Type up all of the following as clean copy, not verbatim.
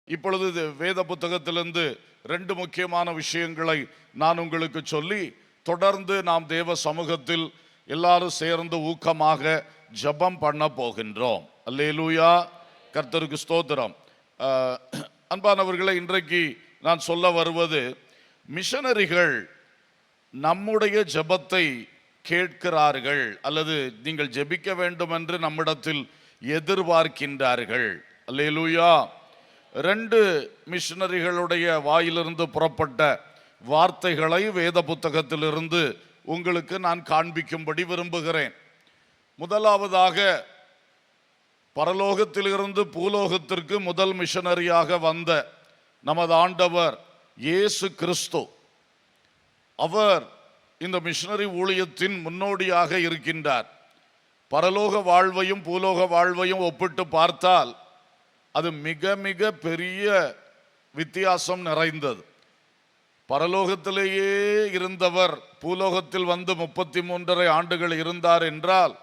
இப்பொழுது வேத புத்தகத்திலிருந்து 2 முக்கியமான விஷயங்களை நான் உங்களுக்கு சொல்லி தொடர்ந்து நாம் தேவ சமூகத்தில் எல்லாரும் சேர்ந்து ஊக்கமாக ஜெபம் பண்ண போகின்றோம். அல்லேலூயா, கர்த்தருக்கு ஸ்தோத்திரம். அன்பானவர்களை, இன்றைக்கு நான் சொல்ல வருவது, மிஷனரிகள் நம்முடைய ஜெபத்தை கேட்கிறார்கள் அல்லது நீங்கள் ஜெபிக்க வேண்டும் என்று நம்மிடத்தில் எதிர்பார்க்கின்றார்கள். அல்லேலூயா. 2 மிஷனரிகளுடைய வாயிலிருந்து புறப்பட்ட வார்த்தைகளை வேத புத்தகத்திலிருந்து உங்களுக்கு நான் காண்பிக்கும்படி விரும்புகிறேன். முதலாவதாக, பரலோகத்திலிருந்து பூலோகத்திற்கு முதல் மிஷனரியாக வந்த நமது ஆண்டவர் இயேசு கிறிஸ்து, அவர் இந்த மிஷனரி ஊழியத்தின் முன்னோடியாக இருக்கின்றார். பரலோக வாழ்வையும் பூலோக வாழ்வையும் ஒப்பிட்டு பார்த்தால் அது மிக மிக பெரிய வித்தியாசம் நிறைந்தது. பரலோகத்திலேயே இருந்தவர் பூலோகத்தில் வந்து 33.5 ஆண்டுகள் இருந்தார் என்றால்,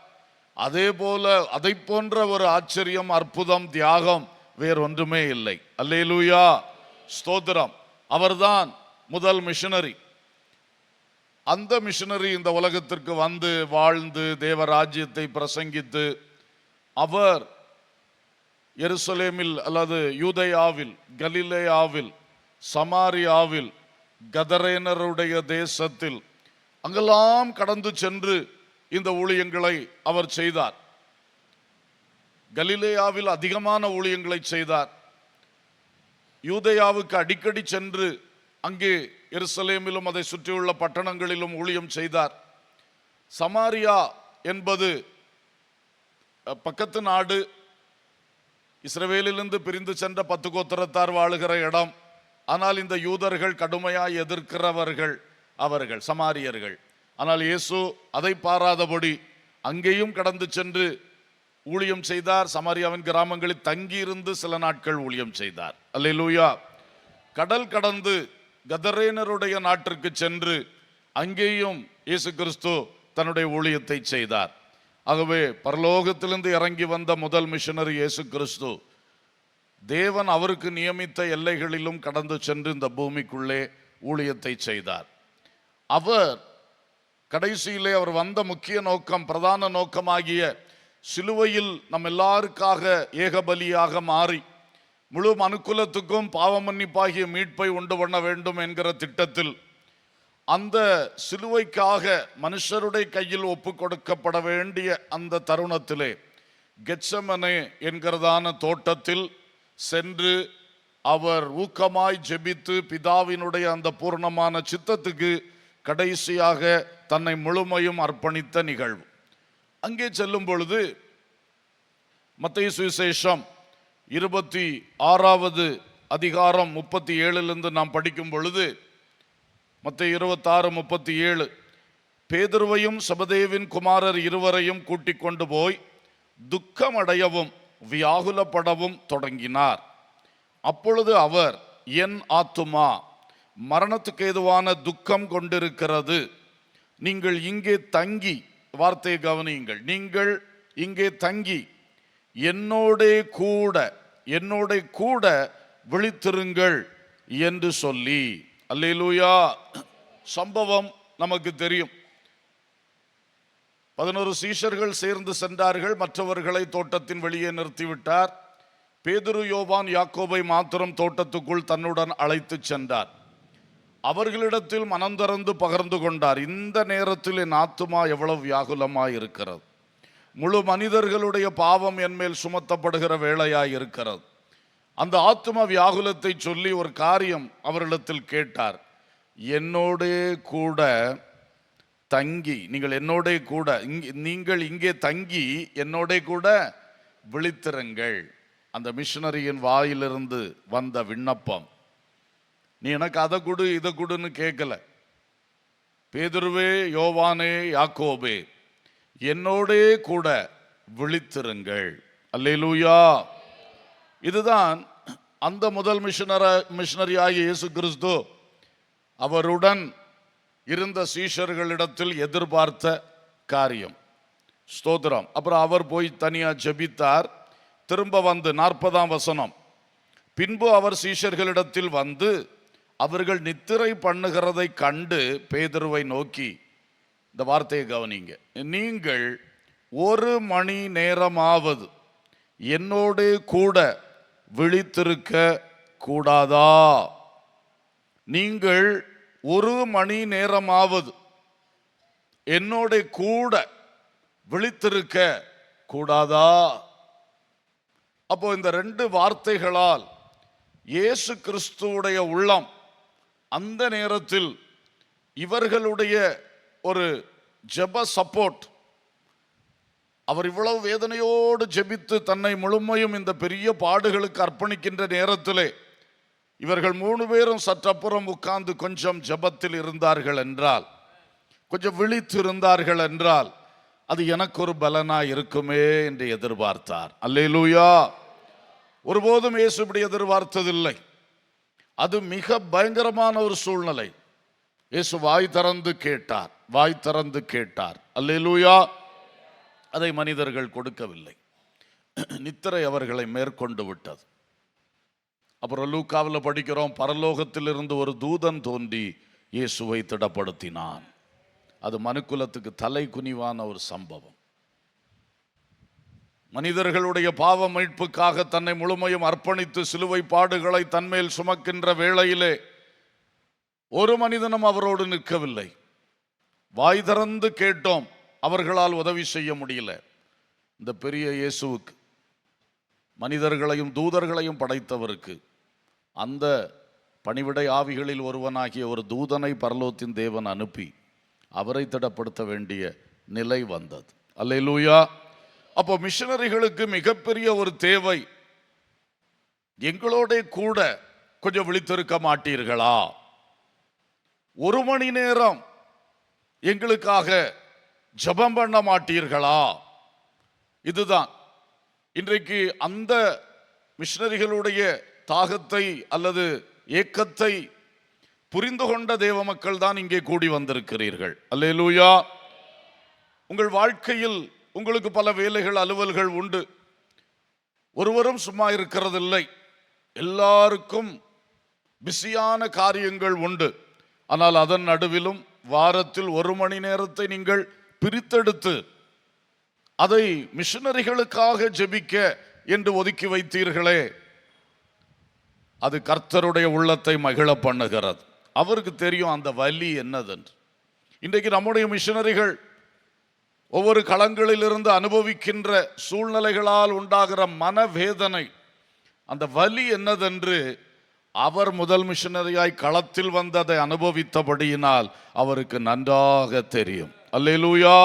அதே போல அதை போன்ற ஒரு ஆச்சரியம், அற்புதம், தியாகம் வேறொன்றுமே இல்லை. அல்லேலூயா, ஸ்தோத்திரம். அவர்தான் முதல் மிஷனரி. அந்த மிஷனரி இந்த உலகத்திற்கு வந்து வாழ்ந்து தேவராஜ்யத்தை பிரசங்கித்து, அவர் எருசலேமில் அல்லது யூதேயாவில், கலிலேயாவில், சமாரியாவில், கதரேனருடைய தேசத்தில் அங்கெல்லாம் கடந்து சென்று இந்த ஊழியங்களை அவர் செய்தார். கலிலேயாவில் அதிகமான ஊழியங்களை செய்தார். யூதேயாவுக்கு அடிக்கடி சென்று அங்கே எருசலேமிலும் அதை சுற்றியுள்ள பட்டணங்களிலும் ஊழியம் செய்தார். சமாரியா என்பது பக்கத்து நாடு, இஸ்ரவேலிலிருந்து பிரிந்து சென்ற 10 கோத்திரத்தார் வாழுகிற இடம். ஆனால் இந்த யூதர்கள் கடுமையாய் எதிர்க்கிறவர்கள் அவர்கள் சமாரியர்கள். ஆனால் இயேசு அதை பாராதபடி அங்கேயும் கடந்து சென்று ஊழியம் செய்தார். சமாரியாவின் கிராமங்களில் தங்கியிருந்து சில நாட்கள் ஊழியம் செய்தார். அல்லேலூயா. கடல் கடந்து கதரேனருடைய நாட்டிற்கு சென்று அங்கேயும் இயேசு கிறிஸ்து தன்னுடைய ஊழியத்தை செய்தார். ஆகவே பரலோகத்திலிருந்து இறங்கி வந்த முதல் மிஷனரி இயேசு கிறிஸ்து, தேவன் அவருக்கு நியமித்த எல்லைகளிலும் கடந்து சென்று இந்த பூமிக்குள்ளே ஊழியத்தை செய்தார். அவர் கடைசியிலே அவர் வந்த முக்கிய நோக்கம், பிரதான நோக்கமாகிய சிலுவையில் நம் எல்லாருக்காக ஏகபலியாக மாறி முழு மனுக்குலத்துக்கும் பாவ மன்னிப்பாகிய மீட்பை உண்டு பண்ண வேண்டும் என்கிற திட்டத்தில், அந்த சிலுவைக்காக மனுஷருடைய கையில் ஒப்பு கொடுக்கப்பட வேண்டிய அந்த தருணத்திலே கெத்செமனே என்கிறதான தோட்டத்தில் சென்று அவர் ஊக்கமாய் ஜெபித்து பிதாவினுடைய அந்த பூர்ணமான சித்தத்துக்கு கடைசியாக தன்னை முழுமையும் அர்ப்பணித்த நிகழ்வு. அங்கே செல்லும் பொழுது மத்தேயு சுவிசேஷம் 26வது அதிகாரம் 37 நாம் படிக்கும் பொழுது, மத்தேயு 26:37, பேதுருவையும் செபதேவின் குமாரர் இருவரையும் கூட்டிக் கொண்டு போய் துக்கமடையவும் வியாகுலப்படவும் தொடங்கினார். அப்பொழுது அவர், என் ஆத்துமா மரணத்துக்கு ஏதுவான துக்கம் கொண்டிருக்கிறது, நீங்கள் இங்கே தங்கி, வார்த்தையை கவனியுங்கள், நீங்கள் இங்கே தங்கி என்னோட கூட விழித்திருங்கள் என்று சொல்லி. அல்லேலூயா. சம்பவம் நமக்கு தெரியும். 11 சீஷர்கள் சேர்ந்து சென்றார்கள். மற்றவர்களை தோட்டத்தின் வெளியே நிறுத்திவிட்டார். பேதுரு, யோவான், யாக்கோபை மாத்திரம் தோட்டத்துக்குள் தன்னுடன் அழைத்து சென்றார். அவர்களிடத்தில் மனம் திறந்து பகிர்ந்து கொண்டார். இந்த நேரத்தில் என் ஆத்துமா எவ்வளவு வியாகுலமாய் இருக்கிறது, முழு மனிதர்களுடைய பாவம் என்மேல் சுமத்தப்படுகிற வேளையாய் இருக்கிறது. அந்த ஆத்தும வியாகுலத்தை சொல்லி ஒரு காரியம் அவரிடத்தில் கேட்டார். என்னோடே கூட தங்கி, நீங்கள் இங்கே தங்கி என்னோட கூட விழித்திருங்கள். அந்த மிஷனரியின் வாயிலிருந்து வந்த விண்ணப்பம். நீ எனக்கு அதை கொடு இதை கொடுன்னு கேட்கல. பேதுருவே, யோவானே, யாக்கோபே, என்னோடே கூட விழித்திருங்கள். அல்லேலூயா. இதுதான் அந்த முதல் மிஷனரியாகிய இயேசு கிறிஸ்து அவருடன் இருந்த சீஷர்களிடத்தில் எதிர்பார்த்த காரியம். ஸ்தோத்திரம். அப்புறம் அவர் போய் தனியா ஜெபித்தார். திரும்ப வந்து 40ஆம் வசனம், பின்பு அவர் சீஷர்களிடத்தில் வந்து அவர்கள் நித்திரை பண்ணுகிறதை கண்டு பேதுருவை நோக்கி, இந்த வார்த்தையை கவனிங்க, நீங்கள் 1 மணி நேரமாவது என்னோடு கூட விழித்திருக்க கூடாதா? நீங்கள் 1 மணி நேரமாவது என்னோட கூட விழித்திருக்க கூடாதா? அப்போ இந்த 2 வார்த்தைகளால் இயேசு கிறிஸ்துவுடைய உள்ளம் அந்த நேரத்தில் இவர்களுடைய ஒரு ஜெப சப்போர்ட், அவர் இவ்வளவு வேதனையோடு ஜெபித்து தன்னை முழுமையும் இந்த பெரிய பாடுகளுக்கு அர்ப்பணிக்கின்ற நேரத்திலே இவர்கள் 3 பேரும் சற்றப்புறம் உட்கார்ந்து கொஞ்சம் ஜெபத்தில் இருந்தார்கள் என்றால், கொஞ்சம் விழித்து இருந்தார்கள் என்றால், அது எனக்கு ஒரு பலனா இருக்குமே என்று எதிர்பார்த்தார். அல்லேலூயா. ஒருபோதும் இயேசு இப்படி எதிர்பார்த்ததில்லை. அது மிக பயங்கரமான ஒரு சூழ்நிலை. இயேசு வாய் திறந்து கேட்டார், வாய் திறந்து கேட்டார். அல்லேலூயா. அதை மனிதர்கள் கொடுக்கவில்லை. நித்திரை அவர்களை மேற்கொண்டு விட்டது. அப்புறம் லூக்காவில் படிக்கிறோம், பரலோகத்தில் இருந்து ஒரு தூதன் தோன்றி இயேசுவை திடப்படுத்தினான். அது மனுக்குலத்துக்கு தலை குனிவான ஒரு சம்பவம். மனிதர்களுடைய பாவ மீட்புக்காக தன்னை முழுமையும் அர்ப்பணித்து சிலுவை பாடுகளை தன்மேல் சுமக்கின்ற வேளையிலே ஒரு மனிதனும் அவரோடு நிற்கவில்லை. வாய் திறந்து கேட்டோம், அவர்களால் உதவி செய்ய முடியல. இந்த பெரிய இயேசுவுக்கு, மனிதர்களையும் தூதர்களையும் படைத்தவருக்கு, அந்த பணிவிடை ஆவிகளில் ஒருவனாகிய ஒரு தூதனை பரலோகத்தின் தேவன் அனுப்பி அவரை திடப்படுத்த வேண்டிய நிலை வந்தது. அல்லேலூயா. அப்போ மிஷனரிகளுக்கு மிகப்பெரிய ஒரு தேவை, எங்களோட கூட கொஞ்சம் விழித்திருக்க மாட்டீர்களா? 1 மணி நேரம் எங்களுக்காக ஜெபம் பண்ண மாட்டீர்களா? இதுதான் இன்றைக்கு அந்த மிஷனரிகளுடைய தாகத்தை அல்லது ஏக்கத்தை புரிந்து கொண்ட தேவ மக்கள் தான் இங்கே கூடி வந்திருக்கிறீர்கள். அல்லேலூயா. உங்கள் வாழ்க்கையில் உங்களுக்கு பல வேலைகள், அலுவல்கள் உண்டு. ஒருவரும் சும்மா இருக்கிறதில்லை. எல்லாருக்கும் பிஸியான காரியங்கள் உண்டு. ஆனால் அதன் நடுவிலும் வாரத்தில் 1 மணி நேரத்தை நீங்கள் பிரித்தெடுத்து அதை மிஷனரிகளுக்காக ஜெபிக்க என்று ஒதுக்கி வைத்தீர்களே, அது கர்த்தருடைய உள்ளத்தை மகிழ பண்ணுகிறது. அவருக்கு தெரியும் அந்த வலி என்னதென்று. இன்றைக்கு நம்முடைய மிஷனரிகள் ஒவ்வொரு களங்களிலிருந்து அனுபவிக்கின்ற சூழ்நிலைகளால் உண்டாகிற மனவேதனை, அந்த வலி என்னதென்று அவர் முதல் மிஷனரியாய் களத்தில் வந்ததை அனுபவித்தபடியினால் அவருக்கு நன்றாக தெரியும். அல்லேலூயா.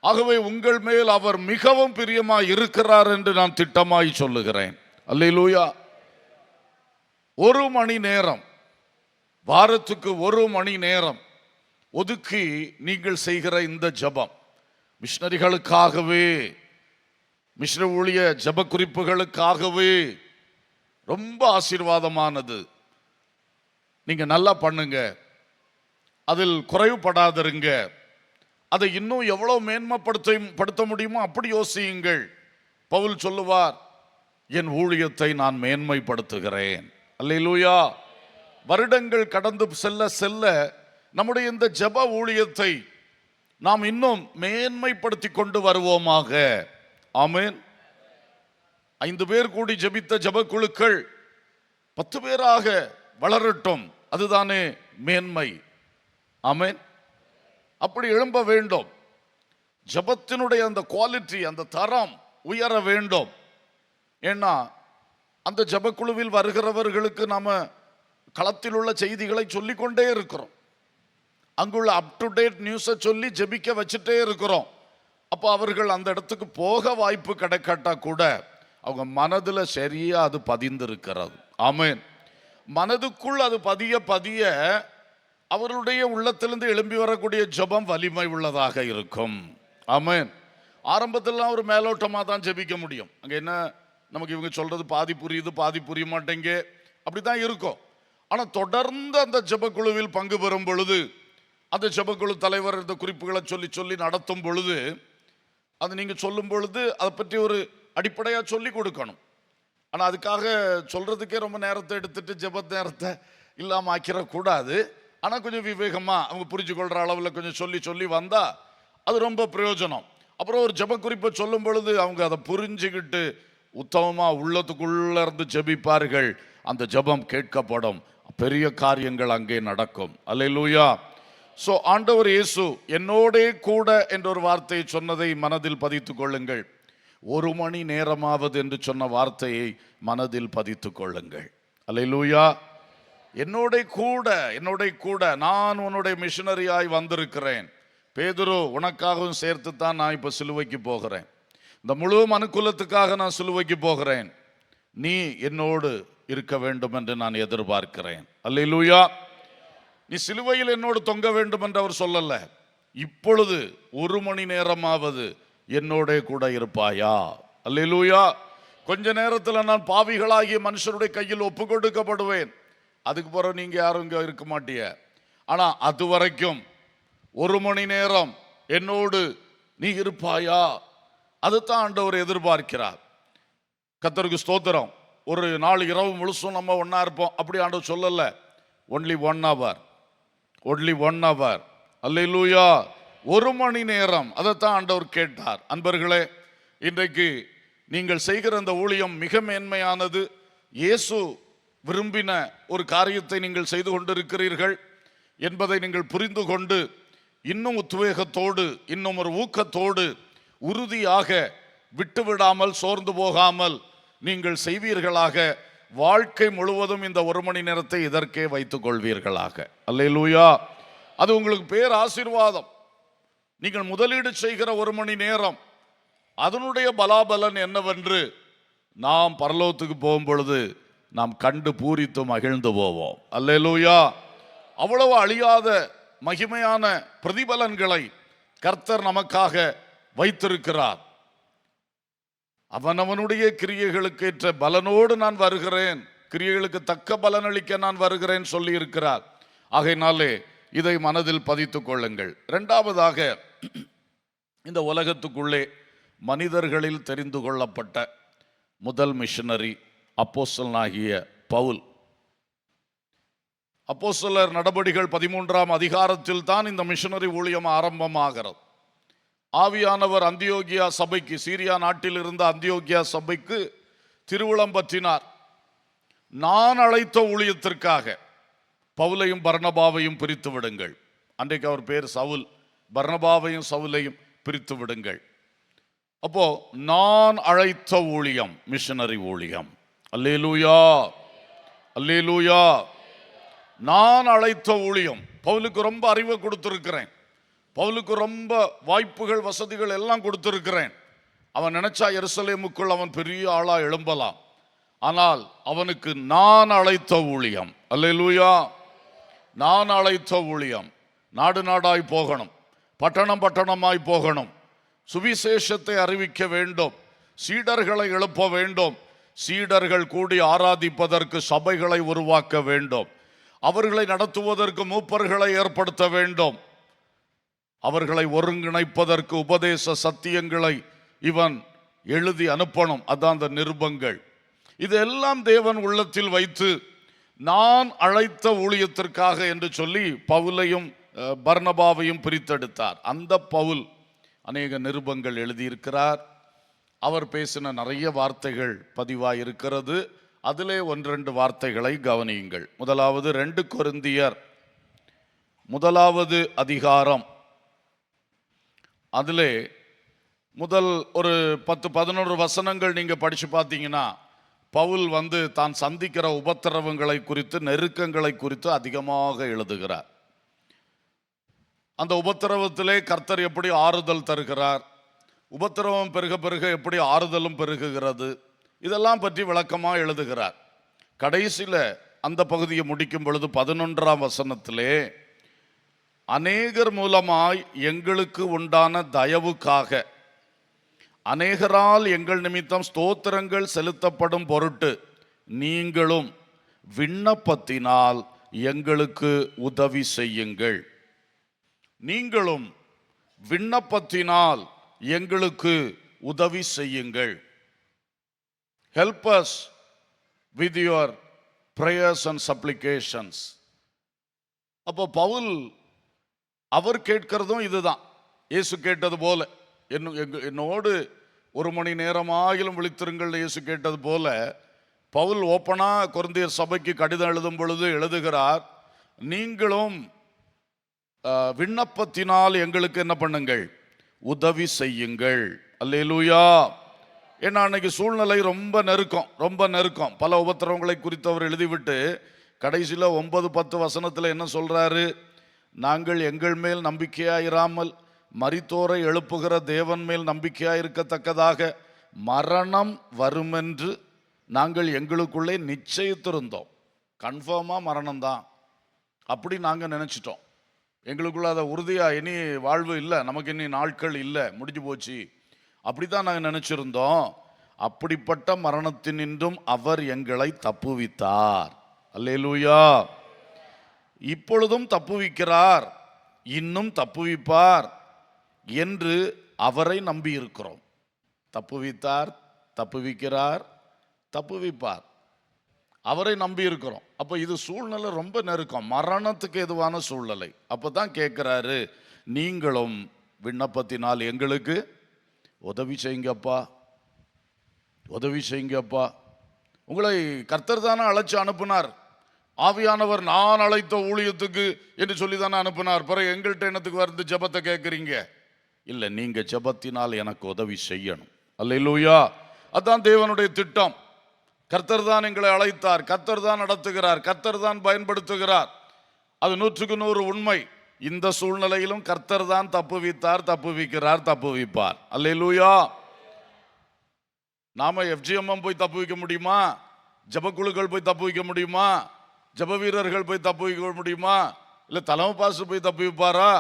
ஆகவே உங்கள் மேல் அவர் மிகவும் பிரியமாய் இருக்கிறார் என்று நான் திட்டமாய் சொல்லுகிறேன். அல்லேலூயா. 1 மணி நேரம், வாரத்துக்கு 1 மணி நேரம் ஒதுக்கி நீங்கள் செய்கிற இந்த ஜெபம் மிஷனரிகளுக்காகவே, மிஷனரி ஊழிய ஜெப குறிப்புகளுக்காகவே ரொம்ப ஆசீர்வாதமானது. நீங்க நல்லா பண்ணுங்க, அதில் குறைவுபடாதிருங்க. அதை இன்னும் எவ்வளவு மேன்மைப்படுத்த முடியுமோ அப்படி யோசியுங்கள். பவுல் சொல்லுவார், என் ஊழியத்தை நான் மேன்மைப்படுத்துகிறேன். அல்லேலூயா. வருடங்கள் கடந்து செல்ல செல்ல நம்முடைய இந்த ஜெப ஊழியத்தை நாம் இன்னும் மேன்மைப்படுத்தி கொண்டு வருவோமாக. ஆமென். 5 பேர் கூடி ஜெபித்த ஜெப குழுக்கள் 10 பேராக வளரட்டும். அதுதானே மேன்மை. ஆமென். அப்படி எழும்ப வேண்டும். ஜெபத்தினுடைய அந்த குவாலிட்டி, அந்த தரம் உயர வேண்டும். ஏன்னா அந்த ஜெபக்குழுவில் வருகிறவர்களுக்கு நாம களத்தில் உள்ள செய்திகளை சொல்லிக்கொண்டே இருக்கிறோம். அங்குள்ள அப் டு டேட் நியூஸை சொல்லி ஜெபிக்க வச்சுட்டே இருக்கிறோம். அப்போ அவர்கள் அந்த இடத்துக்கு போக வாய்ப்பு கிடைக்காட்டா கூட அவங்க மனதில் சரியா அது பதிந்திருக்கிறது. ஆமென். மனதுக்குள் அது பதிய பதிய அவர்களுடைய உள்ளத்திலிருந்து எழும்பி வரக்கூடிய ஜெபம் வலிமை உள்ளதாக இருக்கும். ஆமென். ஆரம்பத்திலாம் ஒரு மேலோட்டமாக தான் ஜெபிக்க முடியும். அங்கே என்ன, நமக்கு இவங்க சொல்றது பாதி புரியுது, பாதி புரிய மாட்டேங்க, அப்படிதான் இருக்கும். ஆனால் தொடர்ந்து அந்த ஜெபக்குழுவில் பங்கு பெறும் பொழுது, அந்த ஜெபக்குழு தலைவர் இந்த குறிப்புகளை சொல்லி சொல்லி நடத்தும் பொழுது, அது நீங்கள் சொல்லும் பொழுது அதை பற்றி ஒரு அடிப்படையாக சொல்லி கொடுக்கணும். ஆனால் அதுக்காக சொல்றதுக்கே ரொம்ப நேரத்தை எடுத்துட்டு ஜெப நேரத்தை இல்லாமல் ஆக்கிடக்கூடாது. ஆனால் கொஞ்சம் விவேகமாக அவங்க புரிஞ்சு கொள்கிற அளவில் கொஞ்சம் சொல்லி சொல்லி வந்தால் அது ரொம்ப பிரயோஜனம். அப்புறம் ஒரு ஜெப குறிப்பை சொல்லும் பொழுது அவங்க அதை புரிஞ்சுக்கிட்டு உத்தமமாக உள்ளத்துக்குள்ள இருந்து ஜெபிப்பார்கள். அந்த ஜெபம் கேட்கப்படும், பெரிய காரியங்கள் அங்கே நடக்கும். அல்லேலூயா. ஸோ ஆண்டவர் இயேசு என்னோடே கூட என்ற ஒரு வார்த்தையை சொன்னதை மனதில் பதித்துக் கொள்ளுங்கள். 1 மணி நேரமாவது என்று சொன்ன வார்த்தையை மனதில் பதித்துக் கொள்ளுங்கள். அல்லேலூயா. என்னோட கூட நான் உன்னுடைய மிஷனரியாய் வந்திருக்கிறேன். பேதுரு, உனக்காகவும் சேர்த்து தான் நான் இப்போ சிலுவைக்கு போகிறேன். இந்த முழு மனுக்குலத்துக்காக நான் சிலுவைக்கு போகிறேன். நீ என்னோடு இருக்க வேண்டும் என்று நான் எதிர்பார்க்கிறேன். அல்லேலூயா. நீ சிலுவையில் என்னோடு தொங்க வேண்டும் என்று அவர் சொல்லல. இப்பொழுது 1 மணி நேரமாவது என்னோட கூட இருப்பாயா? அல்லேலூயா. கொஞ்ச நேரத்தில் நான் பாவிகளாகிய மனுஷருடைய கையில் ஒப்பு கொடுக்கப்படுவேன். அதுக்கு பிறகு நீங்க யாரும் இங்க இருக்க மாட்டீங்க. ஆனா அது வரைக்கும் 1 மணி நேரம் என்னோடு நீ இருப்பாயா? அதுதான் ஆண்டவர் எதிர்பார்க்கிறார். கர்த்தருக்கு ஸ்தோத்திரம். ஒரு நாள் இரவு முழுசும் நம்ம ஒன்னா இருப்போம் அப்படி ஆண்டவர் சொல்லல. Only 1 hour. அல்லேலூயா. 1 மணி நேரம், அதைத்தான் ஆண்டவர் கேட்டார். அன்பர்களே, இன்றைக்கு நீங்கள் செய்கிற அந்த ஊழியம் மிக மேன்மையானது. இயேசு விரும்பின ஒரு காரியத்தை நீங்கள் செய்து கொண்டிருக்கிறீர்கள் என்பதை நீங்கள் புரிந்து கொண்டு இன்னும் உத்வேகத்தோடு, இன்னும் ஒரு ஊக்கத்தோடு, உறுதியாக, விட்டுவிடாமல், சோர்ந்து போகாமல் நீங்கள் செய்வீர்களாக. வாழ்க்கை முழுவதும் இந்த 1 மணி நேரத்தை இதற்கே வைத்துக் கொள்வீர்களாக. அல்லேலூயா. அது உங்களுக்கு பேர் ஆசீர்வாதம். நீங்கள் முதலீடு செய்கிற 1 மணி நேரம், அதனுடைய பலாபலன் என்னவென்று நாம் பரலோகத்துக்கு போகும் பொழுது நாம் கண்டு பூரித்து மகிழ்ந்து போவோம். அல்லேலூயா. அவ்வளவு அழியாத மகிமையான பிரதிபலன்களை கர்த்தர் நமக்காக வைத்திருக்கிறார். அவனவனுடைய கிரியைகளுக்கு ஏற்ற பலனோடு நான் வருகிறேன், கிரியைகளுக்கு தக்க பலனளிக்க நான் வருகிறேன் சொல்லி இருக்கிறார். ஆகையினாலே இதை மனதில் பதித்துக் கொள்ளுங்கள். இரண்டாவதாக, இந்த உலகத்துக்குள்ளே மனிதர்களில் தெரிந்து கொள்ளப்பட்ட முதல் மிஷனரி அப்போஸ்தலனாகிய பவுல். அப்போஸ்தலர் நடபடிகள் 13ஆம் அதிகாரத்தில் தான் இந்த மிஷனரி ஊழியம் ஆரம்பமாகிறது. ஆவியானவர் அந்தியோகியா சபைக்கு, சீரியா நாட்டில் இருந்த அந்தியோகியா சபைக்கு திருவுளம் பற்றினார். நான் அழைத்த ஊழியத்திற்காக பவுலையும் பர்னபாவையும் பிரித்து விடுங்கள். அன்றைக்கு அவர் பேர் சவுல். பர்னபாவையும் சவுலையும் பிரித்து விடுங்கள். அப்போ நான் அழைத்த ஊழியம் மிஷனரி ஊழியம். அல்லேலூயா. அல்லேலூயா. நான் அழைத்த ஊழியம். பவுலுக்கு ரொம்ப அறிவை கொடுத்திருக்கிறேன். பவுலுக்கு ரொம்ப வாய்ப்புகள், வசதிகள் எல்லாம் கொடுத்திருக்கிறேன். அவன் நினைச்சா எருசலேமுக்குள் அவன் பெரிய ஆளா எழும்பலாம். ஆனால் அவனுக்கு நான் அழைத்த ஊழியம். அல்லேலூயா. நான் அழைத்த ஊழியம். நாடு நாடாய் போகணும், பட்டணம் பட்டணமாய் போகணும், சுவிசேஷத்தை அறிவிக்க வேண்டும், சீடர்களை எழுப்ப வேண்டும், சீடர்கள் கூடி ஆராதிப்பதற்கு சபைகளை உருவாக்க வேண்டும், அவர்களை நடத்துவதற்கு மூப்பர்களை ஏற்படுத்த வேண்டும், அவர்களை ஒருங்கிணைப்பதற்கு உபதேச சத்தியங்களை இவன் எழுதி அனுப்பணும். அதான் அந்த நிருபங்கள். இதெல்லாம் தேவன் உள்ளத்தில் வைத்து நான் அழைத்த ஊழியத்திற்காக என்று சொல்லி பவுலையும் பர்னபாவையும் பிரித்தெடுத்தார். அந்த பவுல் அநேக நிருபங்கள் எழுதியிருக்கிறார். அவர் பேசின நிறைய வார்த்தைகள் பதிவாயிருக்கிறது. அதிலே 1-2 வார்த்தைகளை கவனியுங்கள். முதலாவது 2 கொரிந்தியர் 1வது அதிகாரம். அதிலே முதல் ஒரு 10-11 வசனங்கள் நீங்க படிச்சு பார்த்தீங்கன்னா, பவுல் தான் சந்திக்கிற உபத்திரவங்களை குறித்து, நெருக்கங்களை குறித்து அதிகமாக எழுதுகிறார். அந்த உபத்திரவத்திலே கர்த்தர் எப்படி ஆறுதல் தருகிறார், உபத்திரவம் பெருக பெருக எப்படி ஆறுதலும் பெருகுகிறது, இதெல்லாம் பற்றி விளக்கமாக எழுதுகிறார். கடைசியில் அந்த பகுதியை முடிக்கும் பொழுது 11ஆம் வசனத்திலே, அநேகர் மூலமாய் எங்களுக்கு உண்டான தயவுக்காக அநேகரால் எங்கள் நிமித்தம் ஸ்தோத்திரங்கள் செலுத்தப்படும் பொருட்டு நீங்களும் விண்ணப்பத்தினால் எங்களுக்கு உதவி செய்யுங்கள். நீங்களும் விண்ணப்பத்தினால் எங்களுக்கு உதவி செய்யுங்கள். Help us with your prayers and supplications. அப்போ பவுல் அவர் கேட்கிறதும் இதுதான். இயேசு கேட்டது போல, என்னோடு 1 மணி நேரமாகிலும் விழித்திருங்கள் இயேசு கேட்டது போல, பவுல் ஓப்பனா கொரிந்தியர் சபைக்கு கடிதம் எழுதும் பொழுது எழுதுகிறார், நீங்களும் விண்ணப்பத்தினால் எங்களுக்கு என்ன பண்ணுங்கள், உதவி செய்யுங்கள். அல்லேலூயா. ஏன்னா அன்னைக்கு சூழ்நிலை ரொம்ப நெருக்கம். பல உபத்திரவங்களை குறித்து அவர் எழுதிவிட்டு கடைசியில் 9-10 வசனத்தில் என்ன சொல்றாரு, நாங்கள் எங்கள் மேல் நம்பிக்கையாயிராமல் மரித்தோரை எழுப்புகிற தேவன் மேல் நம்பிக்கையாயிருக்கத்தக்கதாக மரணம் வருமென்று நாங்கள் எங்களுக்குள்ளே நிச்சயித்திருந்தோம். கன்ஃபார்மா மரணம் தான் அப்படி நாங்கள் நினைச்சிட்டோம். எங்களுக்குள்ள அதை உறுதியா இனி வாழ்வு இல்லை, நமக்கு இனி நாட்கள் இல்லை, முடிஞ்சு போச்சு, அப்படித்தான் நாங்கள் நினைச்சிருந்தோம். அப்படிப்பட்ட மரணத்தினின்றும் அவர் எங்களை தப்புவித்தார். அல்லேலூயா. இப்பொழுதும் தப்புவிக்கிறார், இன்னும் தப்புவிப்பார் என்று அவரை நம்பி இருக்கிறோம். தப்புவித்தார், தப்புவிக்கிறார், தப்புவிப்பார், அவரை நம்பி இருக்கிறோம். அப்போ இது சூழ்நிலை ரொம்ப நெருக்கம், மரணத்துக்கு எதுவான சூழ்நிலை. அப்பதான் கேட்கிறாரு, நீங்களும் விண்ணப்பத்தினால் எங்களுக்கு உதவி செய்யுங்கப்பா, உதவி செய்யுங்கப்பா. உங்களை கர்த்தர் தானே அழைச்சு அனுப்புனார். ஆவியானவர் நான் அழைத்த ஊழியத்துக்கு என்று சொல்லி தானே அனுப்புனார். பிறகு எங்கள்கிட்ட என்னத்துக்கு வந்து ஜெபத்தை கேட்குறீங்க? இல்லை, நீங்க ஜெபத்தினால் எனக்கு உதவி செய்யணும். அல்லேலூயா. அதான் தேவனுடைய திட்டம். கர்த்தர் தான் எங்களை அழைத்தார், கர்த்தர் தான் நடத்துகிறார், கர்த்தர் தான் பயன்படுத்துகிறார். அது 100க்கு 100 உண்மை. இந்த சூழ்நிலையிலும் கர்த்தர் தான் தப்புவித்தார், தப்புவிக்கிறார், தப்புவிப்பார். அல்லேலூயா. நாம FGMM போய் தப்புவிக்க முடியுமா? ஜபக்குழுக்கள் போய் தப்புவிக்க முடியுமா? ஜப வீரர்கள் போய் தப்புவிக்க முடியுமா? இல்லை தலைமை பாஸ்டர் போய் தப்புவிப்பாரா?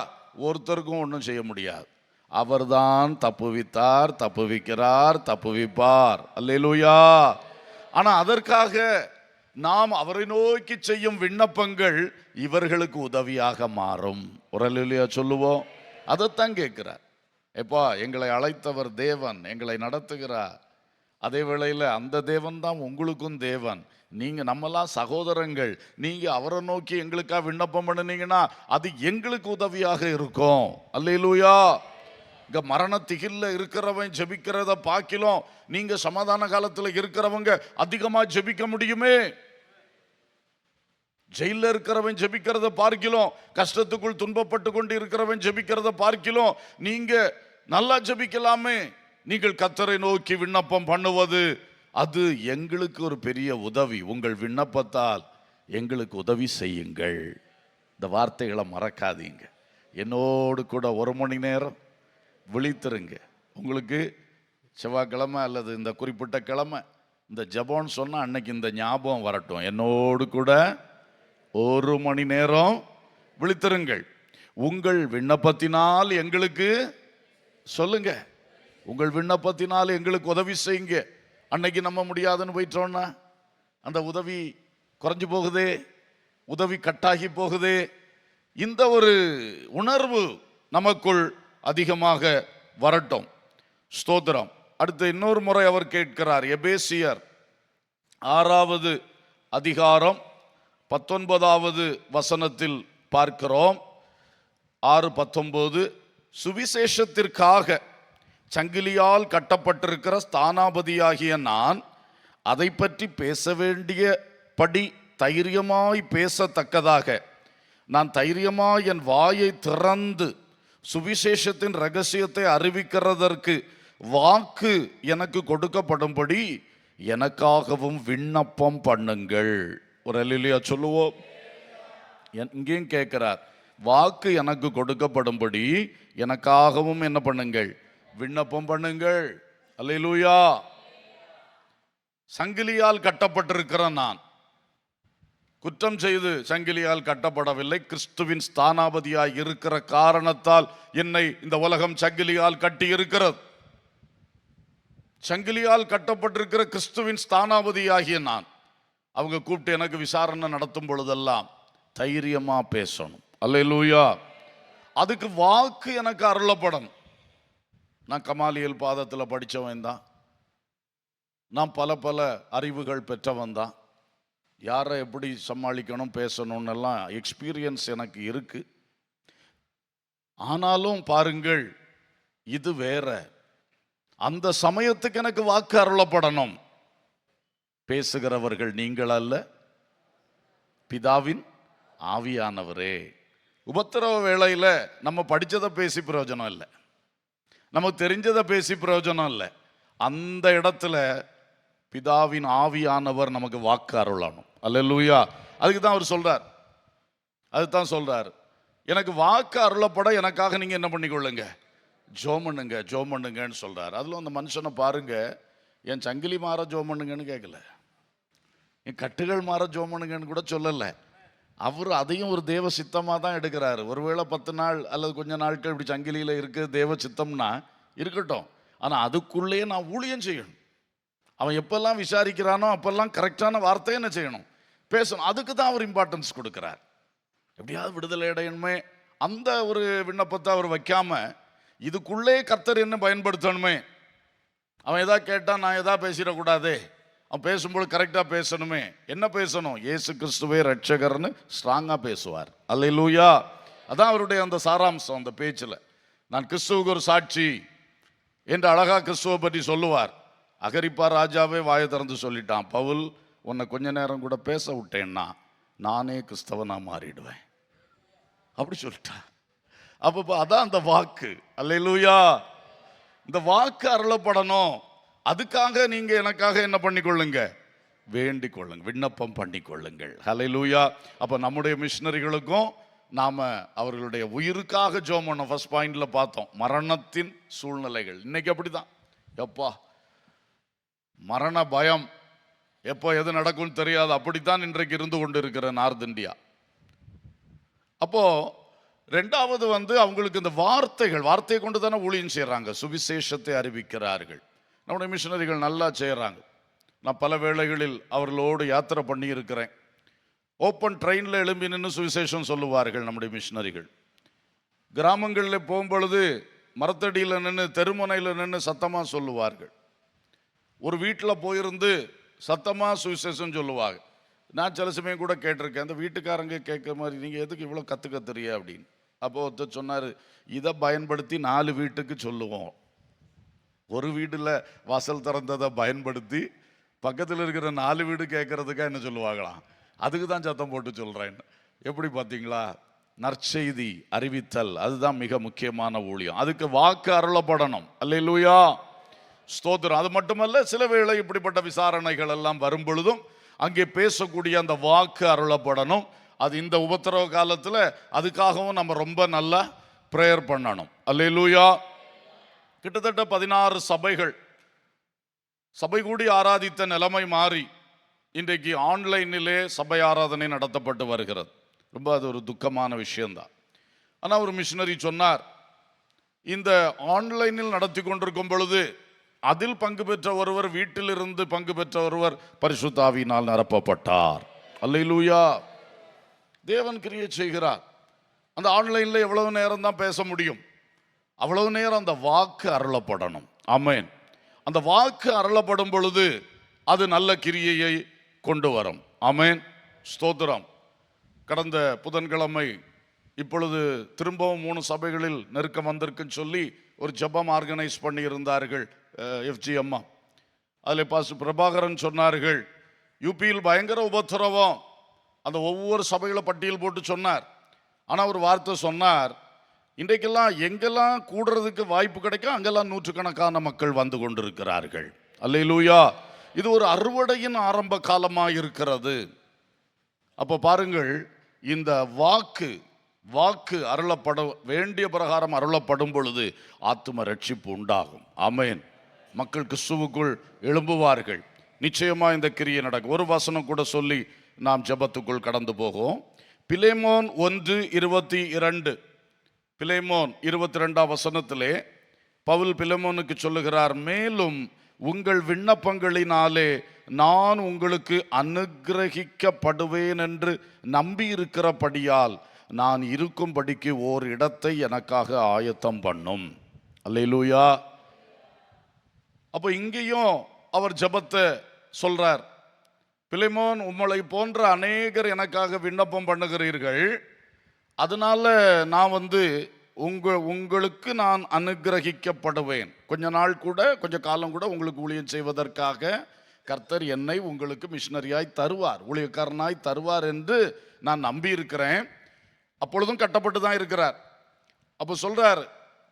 ஒருத்தருக்கும் ஒன்றும் செய்ய முடியாது. அவர்தான் தப்புவித்தார், தப்புவிக்கிறார், தப்புவிப்பார். அல்லேலூயா. ஆனா அதற்காக நாம் அவரை நோக்கி செய்யும் விண்ணப்பங்கள் இவர்களுக்கு உதவியாக மாறும். ஒரு அல்லேலூயா சொல்லுவோம். அதைத்தான் கேட்கிறார். எப்பா, எங்களை அழைத்தவர் தேவன், எங்களை நடத்துகிறார். அதே வேளையில் அந்த தேவன் தான் உங்களுக்கும் தேவன். நீங்க நம்மெல்லாம் சகோதரங்கள். நீங்க அவரை நோக்கி எங்களுக்காக விண்ணப்பம் பண்ணினீங்கன்னா அது எங்களுக்கு உதவியாக இருக்கும். அல்லேலூயா. இங்க மரண திகில்ல இருக்கிறவன் ஜெபிக்கிறத பார்க்கிலும் நீங்க சமாதான காலத்துல இருக்கிறவங்க அதிகமா ஜெபிக்க முடியுமே. ஜெயில இருக்கிறவன் ஜெபிக்கிறத பார்க்கிலும், கஷ்டத்துக்குள் துன்பப்பட்டு கொண்டு இருக்கிறவன் ஜெபிக்கிறத பார்க்கிலும் நீங்க நல்லா ஜெபிக்கலாமே. நீங்கள் கர்த்தரை நோக்கி விண்ணப்பம் பண்ணுவது அது எங்களுக்கு ஒரு பெரிய உதவி. உங்கள் விண்ணப்பத்தால் எங்களுக்கு உதவி செய்யுங்கள். இந்த வார்த்தைகளை மறக்காதீங்க. என்னோடு கூட 1 மணி நேரம் விழித்திருங்க. உங்களுக்கு செவ்வாய்க்கிழமை அல்லது இந்த குறிப்பிட்ட கிழமை இந்த ஜெபம்னு சொன்னா அன்னைக்கு இந்த ஞாபகம் வரட்டும். என்னோடு கூட 1 மணி நேரம் விழித்திருங்கள். உங்கள் விண்ணப்பத்தினால் எங்களுக்கு சொல்லுங்க, உங்கள் விண்ணப்பத்தினால் எங்களுக்கு உதவி செய்யுங்க. அன்னைக்கு நம்ம முடியாதுன்னு போயிட்டோம்னா அந்த உதவி குறைஞ்சு போகுதே, உதவி கட்டாகி போகுதே. இந்த ஒரு உணர்வு நமக்குள் அதிகமாக வரட்டும். ஸ்தோத்திரம். அடுத்து இன்னொரு முறை அவர் கேட்கிறார். எபேசியர் 6வது அதிகாரம் 19வது வசனத்தில் பார்க்கிறோம். 6:19, சுவிசேஷத்திற்காக சங்கிலியால் கட்டப்பட்டிருக்கிற ஸ்தானாபதியாகிய நான் அதை பற்றி பேச வேண்டியபடி தைரியமாய் பேசத்தக்கதாக நான் தைரியமாய் என் வாயை திறந்து சுவிசேஷத்தின் ரகசியத்தை அறிவிக்கிறதற்கு வாக்கு எனக்கு கொடுக்கப்படும்படி எனக்காகவும் விண்ணப்பம் பண்ணுங்கள். ஒரு அல்லேலூயா சொல்லுவோம். இங்கேயும் கேட்கிறார், வாக்கு எனக்கு கொடுக்கப்படும்படி எனக்காகவும் என்ன பண்ணுங்கள், விண்ணப்பம் பண்ணுங்கள். அல்லேலூயா. சங்கிலியால் கட்டப்பட்டிருக்கிற நான் குற்றம் செய்து சங்கிலியால் கட்டப்படவில்லை. கிறிஸ்துவின் ஸ்தானாபதியாய் இருக்கிற காரணத்தால் என்னை இந்த உலகம் சங்கிலியால் கட்டி இருக்கிறது. சங்கிலியால் கட்டப்பட்டிருக்கிற கிறிஸ்துவின் ஸ்தானாபதியாகிய நான், அவங்க கூப்பிட்டு எனக்கு விசாரணை நடத்தும் பொழுதெல்லாம் தைரியமா பேசணும். அல்லேலூயா. அதுக்கு வாக்கு எனக்கு அருளப்படணும். நான் கமாலியல் பாதத்தில் படித்தவன் தான், நான் பல அறிவுகள் பெற்றவன் தான். யாரை எப்படி சமாளிக்கணும் பேசணும்னு எல்லாம் எக்ஸ்பீரியன்ஸ் எனக்கு இருக்கு. ஆனாலும் பாருங்கள், இது வேற. அந்த சமயத்துக்கு எனக்கு வாக்கு அருளப்படணும். பேசுகிறவர்கள் நீங்கள் அல்ல, பிதாவின் ஆவியானவரே. உபத்திரவ வேளையில் நம்ம படித்ததை பேசி பிரயோஜனம் இல்லை, நமக்கு தெரிஞ்சதை பேசி பிரயோஜனம் இல்லை. அந்த இடத்துல பிதாவின் ஆவியானவர் நமக்கு வாக்கு அருளணும். அல்லேலூயா. அதுக்கு தான் அவர் சொல்றார், அதுதான் சொல்றார், எனக்கு வாக்கு அருளப்பட எனக்காக நீங்க என்ன பண்ணிக்கொள்ளுங்க, ஜோம் பண்ணுங்க, ஜோம் பண்ணுங்கன்னு சொல்றார். அதுல அந்த மனுஷனை பாருங்க, என் சங்கிலி மாற ஜோம் பண்ணுங்கன்னு கேட்கல, என் கட்டுகள் மாற ஜோம் பண்ணுங்கன்னு கூட சொல்லலை. அவர் அதையும் ஒரு தேவ சித்தமாக தான் எடுக்கிறாரு. ஒருவேளை 10 நாள் அல்லது கொஞ்ச நாட்கள் இப்படி சங்கிலியில் இருக்கு தேவ சித்தம்னா இருக்கட்டும், ஆனால் அதுக்குள்ளேயே நான் ஊழியம் செய்யணும். அவன் எப்பெல்லாம் விசாரிக்கிறானோ அப்பெல்லாம் கரெக்டான வார்த்தையை என்ன செய்யணும், பேசணும். அதுக்கு தான் அவர் இம்பார்ட்டன்ஸ் கொடுக்கிறார். எப்படியாவது விடுதலை அடையணுமே, அந்த ஒரு விண்ணப்பத்தை அவர் வைக்காம இதுக்குள்ளே கர்த்தர் என்ன பயன்படுத்தணுமே. அவன் எதா கேட்டால் நான் எதா பேசிடக்கூடாதே, அவன் பேசும்போது கரெக்டாக பேசணுமே. என்ன பேசணும், இயேசு கிறிஸ்துவே ரட்சகர்னு ஸ்ட்ராங்காக பேசுவார். அல்லேலூயா. அதான் அவருடைய அந்த சாராம்சம் அந்த பேச்சில். நான் கிறிஸ்துவுக்கு ஒரு சாட்சி என்று அழகா கிறிஸ்துவை பற்றி சொல்லுவார். அகரிப்பா ராஜாவே வாயை திறந்து சொல்லிட்டான், பவுல் உன்னை கொஞ்ச நேரம் கூட பேச விட்டேன்னா நானே கிறிஸ்தவனா மாறிடுவேன் அப்படி சொல்லிட்டா. அப்போ அதான் அந்த வாக்கு. அல்லேலூயா. இந்த வாக்கு அருளப்படணும். அதுக்காக நீங்க எனக்காக என்ன பண்ணிக்கொள்ளுங்க, வேண்டிக் கொள்ளுங்க, விண்ணப்பம் பண்ணிக்கொள்ளுங்கள். அல்லேலூயா. அப்போ நம்முடைய மிஷனரிகளுக்கும் நாம அவர்களுடைய உயிருக்காக ஜெபம் பண்ணோம். ஃபர்ஸ்ட் பாயிண்ட்ல பார்த்தோம், மரணத்தின் சூழ்நிலைகள். இன்னைக்கு அப்படிதான். எப்பா மரண பயம், எப்போ எது நடக்கும் தெரியாது, அப்படித்தான் இன்றைக்கு இருந்து கொண்டு இருக்கிற நார்த் இந்தியா. அப்போ ரெண்டாவது அவங்களுக்கு இந்த வார்த்தையை கொண்டு தானே ஊழியம் செய்யறாங்க, சுவிசேஷத்தை அறிவிக்கிறார்கள். நம்முடைய மிஷனரிகள் நல்லா செய்யறாங்க. நான் பல வேளைகளில் அவர்களோடு யாத்திரை பண்ணி இருக்கிறேன். ஓப்பன் ட்ரெயினில் எழும்பி நின்று சுவிசேஷம் சொல்லுவார்கள் நம்முடைய மிஷனரிகள். கிராமங்களில் போகும்பொழுது மரத்தடியில் நின்று தெருமுனையில் நின்று சத்தமாக சொல்லுவார்கள். ஒரு வீட்டில் போயிருந்து சத்தமாக சுவிசேஷம் சொல்லுவாங்க. நான் சில சமயம் கூட கேட்டிருக்கேன், அந்த வீட்டுக்காரங்க கேட்குற மாதிரி நீங்கள் எதுக்கு இவ்வளோ கற்றுக்கத்துறிய அப்படின்னு. அப்போ ஒருத்தர் சொன்னார், இதை பயன்படுத்தி 4 வீட்டுக்கு சொல்லுவோம். ஒரு வீட்டில் வாசல் திறந்ததை பயன்படுத்தி பக்கத்தில் இருக்கிற 4 வீடு கேட்கறதுக்காக என்ன சொல்லுவாங்களாம், அதுக்கு தான் சத்தம் போட்டு சொல்கிறேன். எப்படி பார்த்தீங்களா, நற்செய்தி அறிவித்தல் அதுதான் மிக முக்கியமான ஊழியம். அதுக்கு வாக்கு அருளப்படணும். அல்லேலூயா, ஸ்தோத்திரம். அது மட்டுமல்ல, சில வேளை இப்படிப்பட்ட விசாரணைகள் எல்லாம் வரும் பொழுதும் அங்கே பேசக்கூடிய அந்த வாக்கு அருளப்படணும். அது இந்த உபத்திரவ காலத்தில் அதுக்காகவும் நம்ம ரொம்ப நல்லா பிரேயர் பண்ணணும். அல்லேலூயா. கிட்டத்தட்ட 16 சபைகள் சபை கூடி ஆராதித்த நிலைமை மாறி இன்றைக்கு ஆன்லைனிலே சபை ஆராதனை நடத்தப்பட்டு வருகிறது. ரொம்ப அது ஒரு துக்கமான விஷயம்தான். ஆனால் ஒரு மிஷனரி சொன்னார், இந்த ஆன்லைனில் நடத்தி கொண்டிருக்கும் பொழுது அதில் பங்கு பெற்ற ஒருவர், வீட்டிலிருந்து பங்கு பெற்ற ஒருவர் பரிசுத்த ஆவியினால் நிரப்பப்பட்டார். அல்லேலூயா. தேவன் கிரியை செய்கிறார். அந்த ஆன்லைனில் எவ்வளவு நேரம் தான் பேச முடியும், அவ்வளவு நேரம் அந்த வாக்கு அருளப்படணும். ஆமென். அந்த வாக்கு அருளப்படும் பொழுது அது நல்ல கிரியையை கொண்டு வரும். ஆமென், ஸ்தோத்திரம். கடந்த புதன்கிழமை இப்பொழுது திரும்பவும் 3 சபைகளில் நெருக்கம் வந்திருக்குன்னு சொல்லி ஒரு ஜெபம் ஆர்கனைஸ் பண்ணி இருந்தார்கள் FG அம்மா. அதில் பாஸ்டர் பிரபாகரன் சொன்னார்கள், யூபியில் பயங்கர உபத்திரவம். அந்த ஒவ்வொரு சபைகளை பட்டியல் போட்டு சொன்னார். ஆனால் ஒரு வார்த்தை சொன்னார், இன்றைக்கெல்லாம் எங்கெல்லாம் கூடுறதுக்கு வாய்ப்பு கிடைக்கும் அங்கெல்லாம் 100கணக்கான மக்கள் வந்து கொண்டிருக்கிறார்கள். அல்லேலூயா. இது ஒரு அறுவடையின் ஆரம்ப காலமாக இருக்கிறது. அப்போ பாருங்கள், இந்த வாக்கு அருளப்பட வேண்டிய பிரகாரம் அருளப்படும் பொழுது ஆத்தும ரட்சிப்பு உண்டாகும். ஆமென். மக்கள் கிறிஸ்துவுக்குள் எழும்புவார்கள். நிச்சயமா இந்த கிரியை நடக்கும். ஒரு வசனம் கூட சொல்லி நாம் ஜெபத்துக்குள் கடந்து போகும். பிலேமோன் 1:22, பிலேமோன் 22ஆம் வசனத்திலே பவுல் பிலேமோனுக்கு சொல்லுகிறார், மேலும் உங்கள் விண்ணப்பங்களினாலே நான் உங்களுக்கு அனுக்கிரகிக்கப்படுவேன் என்று நம்பி இருக்கிறபடியால் நான் இருக்கும்படிக்கு ஓர் இடத்தை எனக்காக ஆயத்தம் பண்ணும். அல்லேலூயா. அப்போ இங்கேயும் அவர் ஜெபத்தை சொல்றார். பிலேமோன், உம்மை போன்ற அநேகர் எனக்காக விண்ணப்பம் பண்ணுகிறீர்கள், அதனால நான் உங்களுக்கு நான் அனுக்கிரகிக்கப்படுவேன். கொஞ்ச நாள் கூட, கொஞ்ச காலம் கூட உங்களுக்கு ஊழியம் செய்வதற்காக கர்த்தர் என்னை உங்களுக்கு மிஷனரியாய் தருவார், ஊழியக்காரனாய் தருவார் என்று நான் நம்பி இருக்கிறேன். அப்பொழுதும் கட்டப்பட்டு தான் இருக்கிறார். அப்போ சொல்றார்,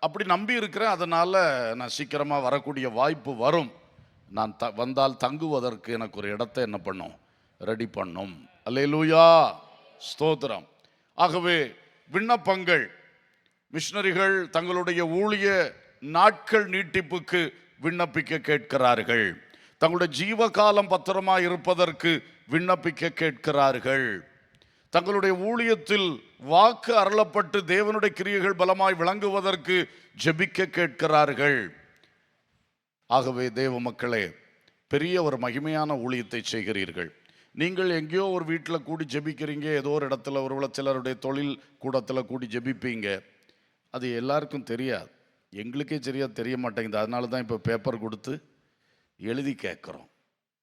அப்படி நம்பி இருக்கிறேன், அதனால நான் சீக்கிரமா வரக்கூடிய வாய்ப்பு வரும். நான் வந்தால் தங்குவதற்கு எனக்கு ஒரு இடத்தை என்ன பண்ணும், ரெடி பண்ணும். அல்லேலூயா, ஸ்தோத்திரம். ஆகவே விண்ணப்பங்கள், மிஷனரிகள் தங்களுடைய ஊழிய நாட்கள் நீட்டிப்புக்கு விண்ணப்பிக்க கேட்கிறார்கள். தங்களுடைய ஜீவகாலம் பத்திரமா இருப்பதற்கு விண்ணப்பிக்க கேட்கிறார்கள். தங்களுடைய ஊழியத்தில் வாக்கு அருளப்பட்டு தேவனுடைய கிரியைகள் பலமாய் விளங்குவதற்கு ஜெபிக்க கேட்கிறார்கள். ஆகவே தேவ மக்களே, பெரிய ஒரு மகிமையான ஊழியத்தை செய்கிறீர்கள். நீங்கள் எங்கேயோ ஒரு வீட்டில் கூடி ஜெபிக்கிறீங்க, ஏதோ ஒரு இடத்துல, ஒரு சிலருடைய தொழில் கூடத்தில் கூடி ஜெபிப்பீங்க. அது எல்லாருக்கும் தெரியாது, எங்களுக்கே சரியா தெரிய மாட்டேங்குது. அதனால தான் இப்போ பேப்பர் கொடுத்து எழுதி கேட்குறோம்.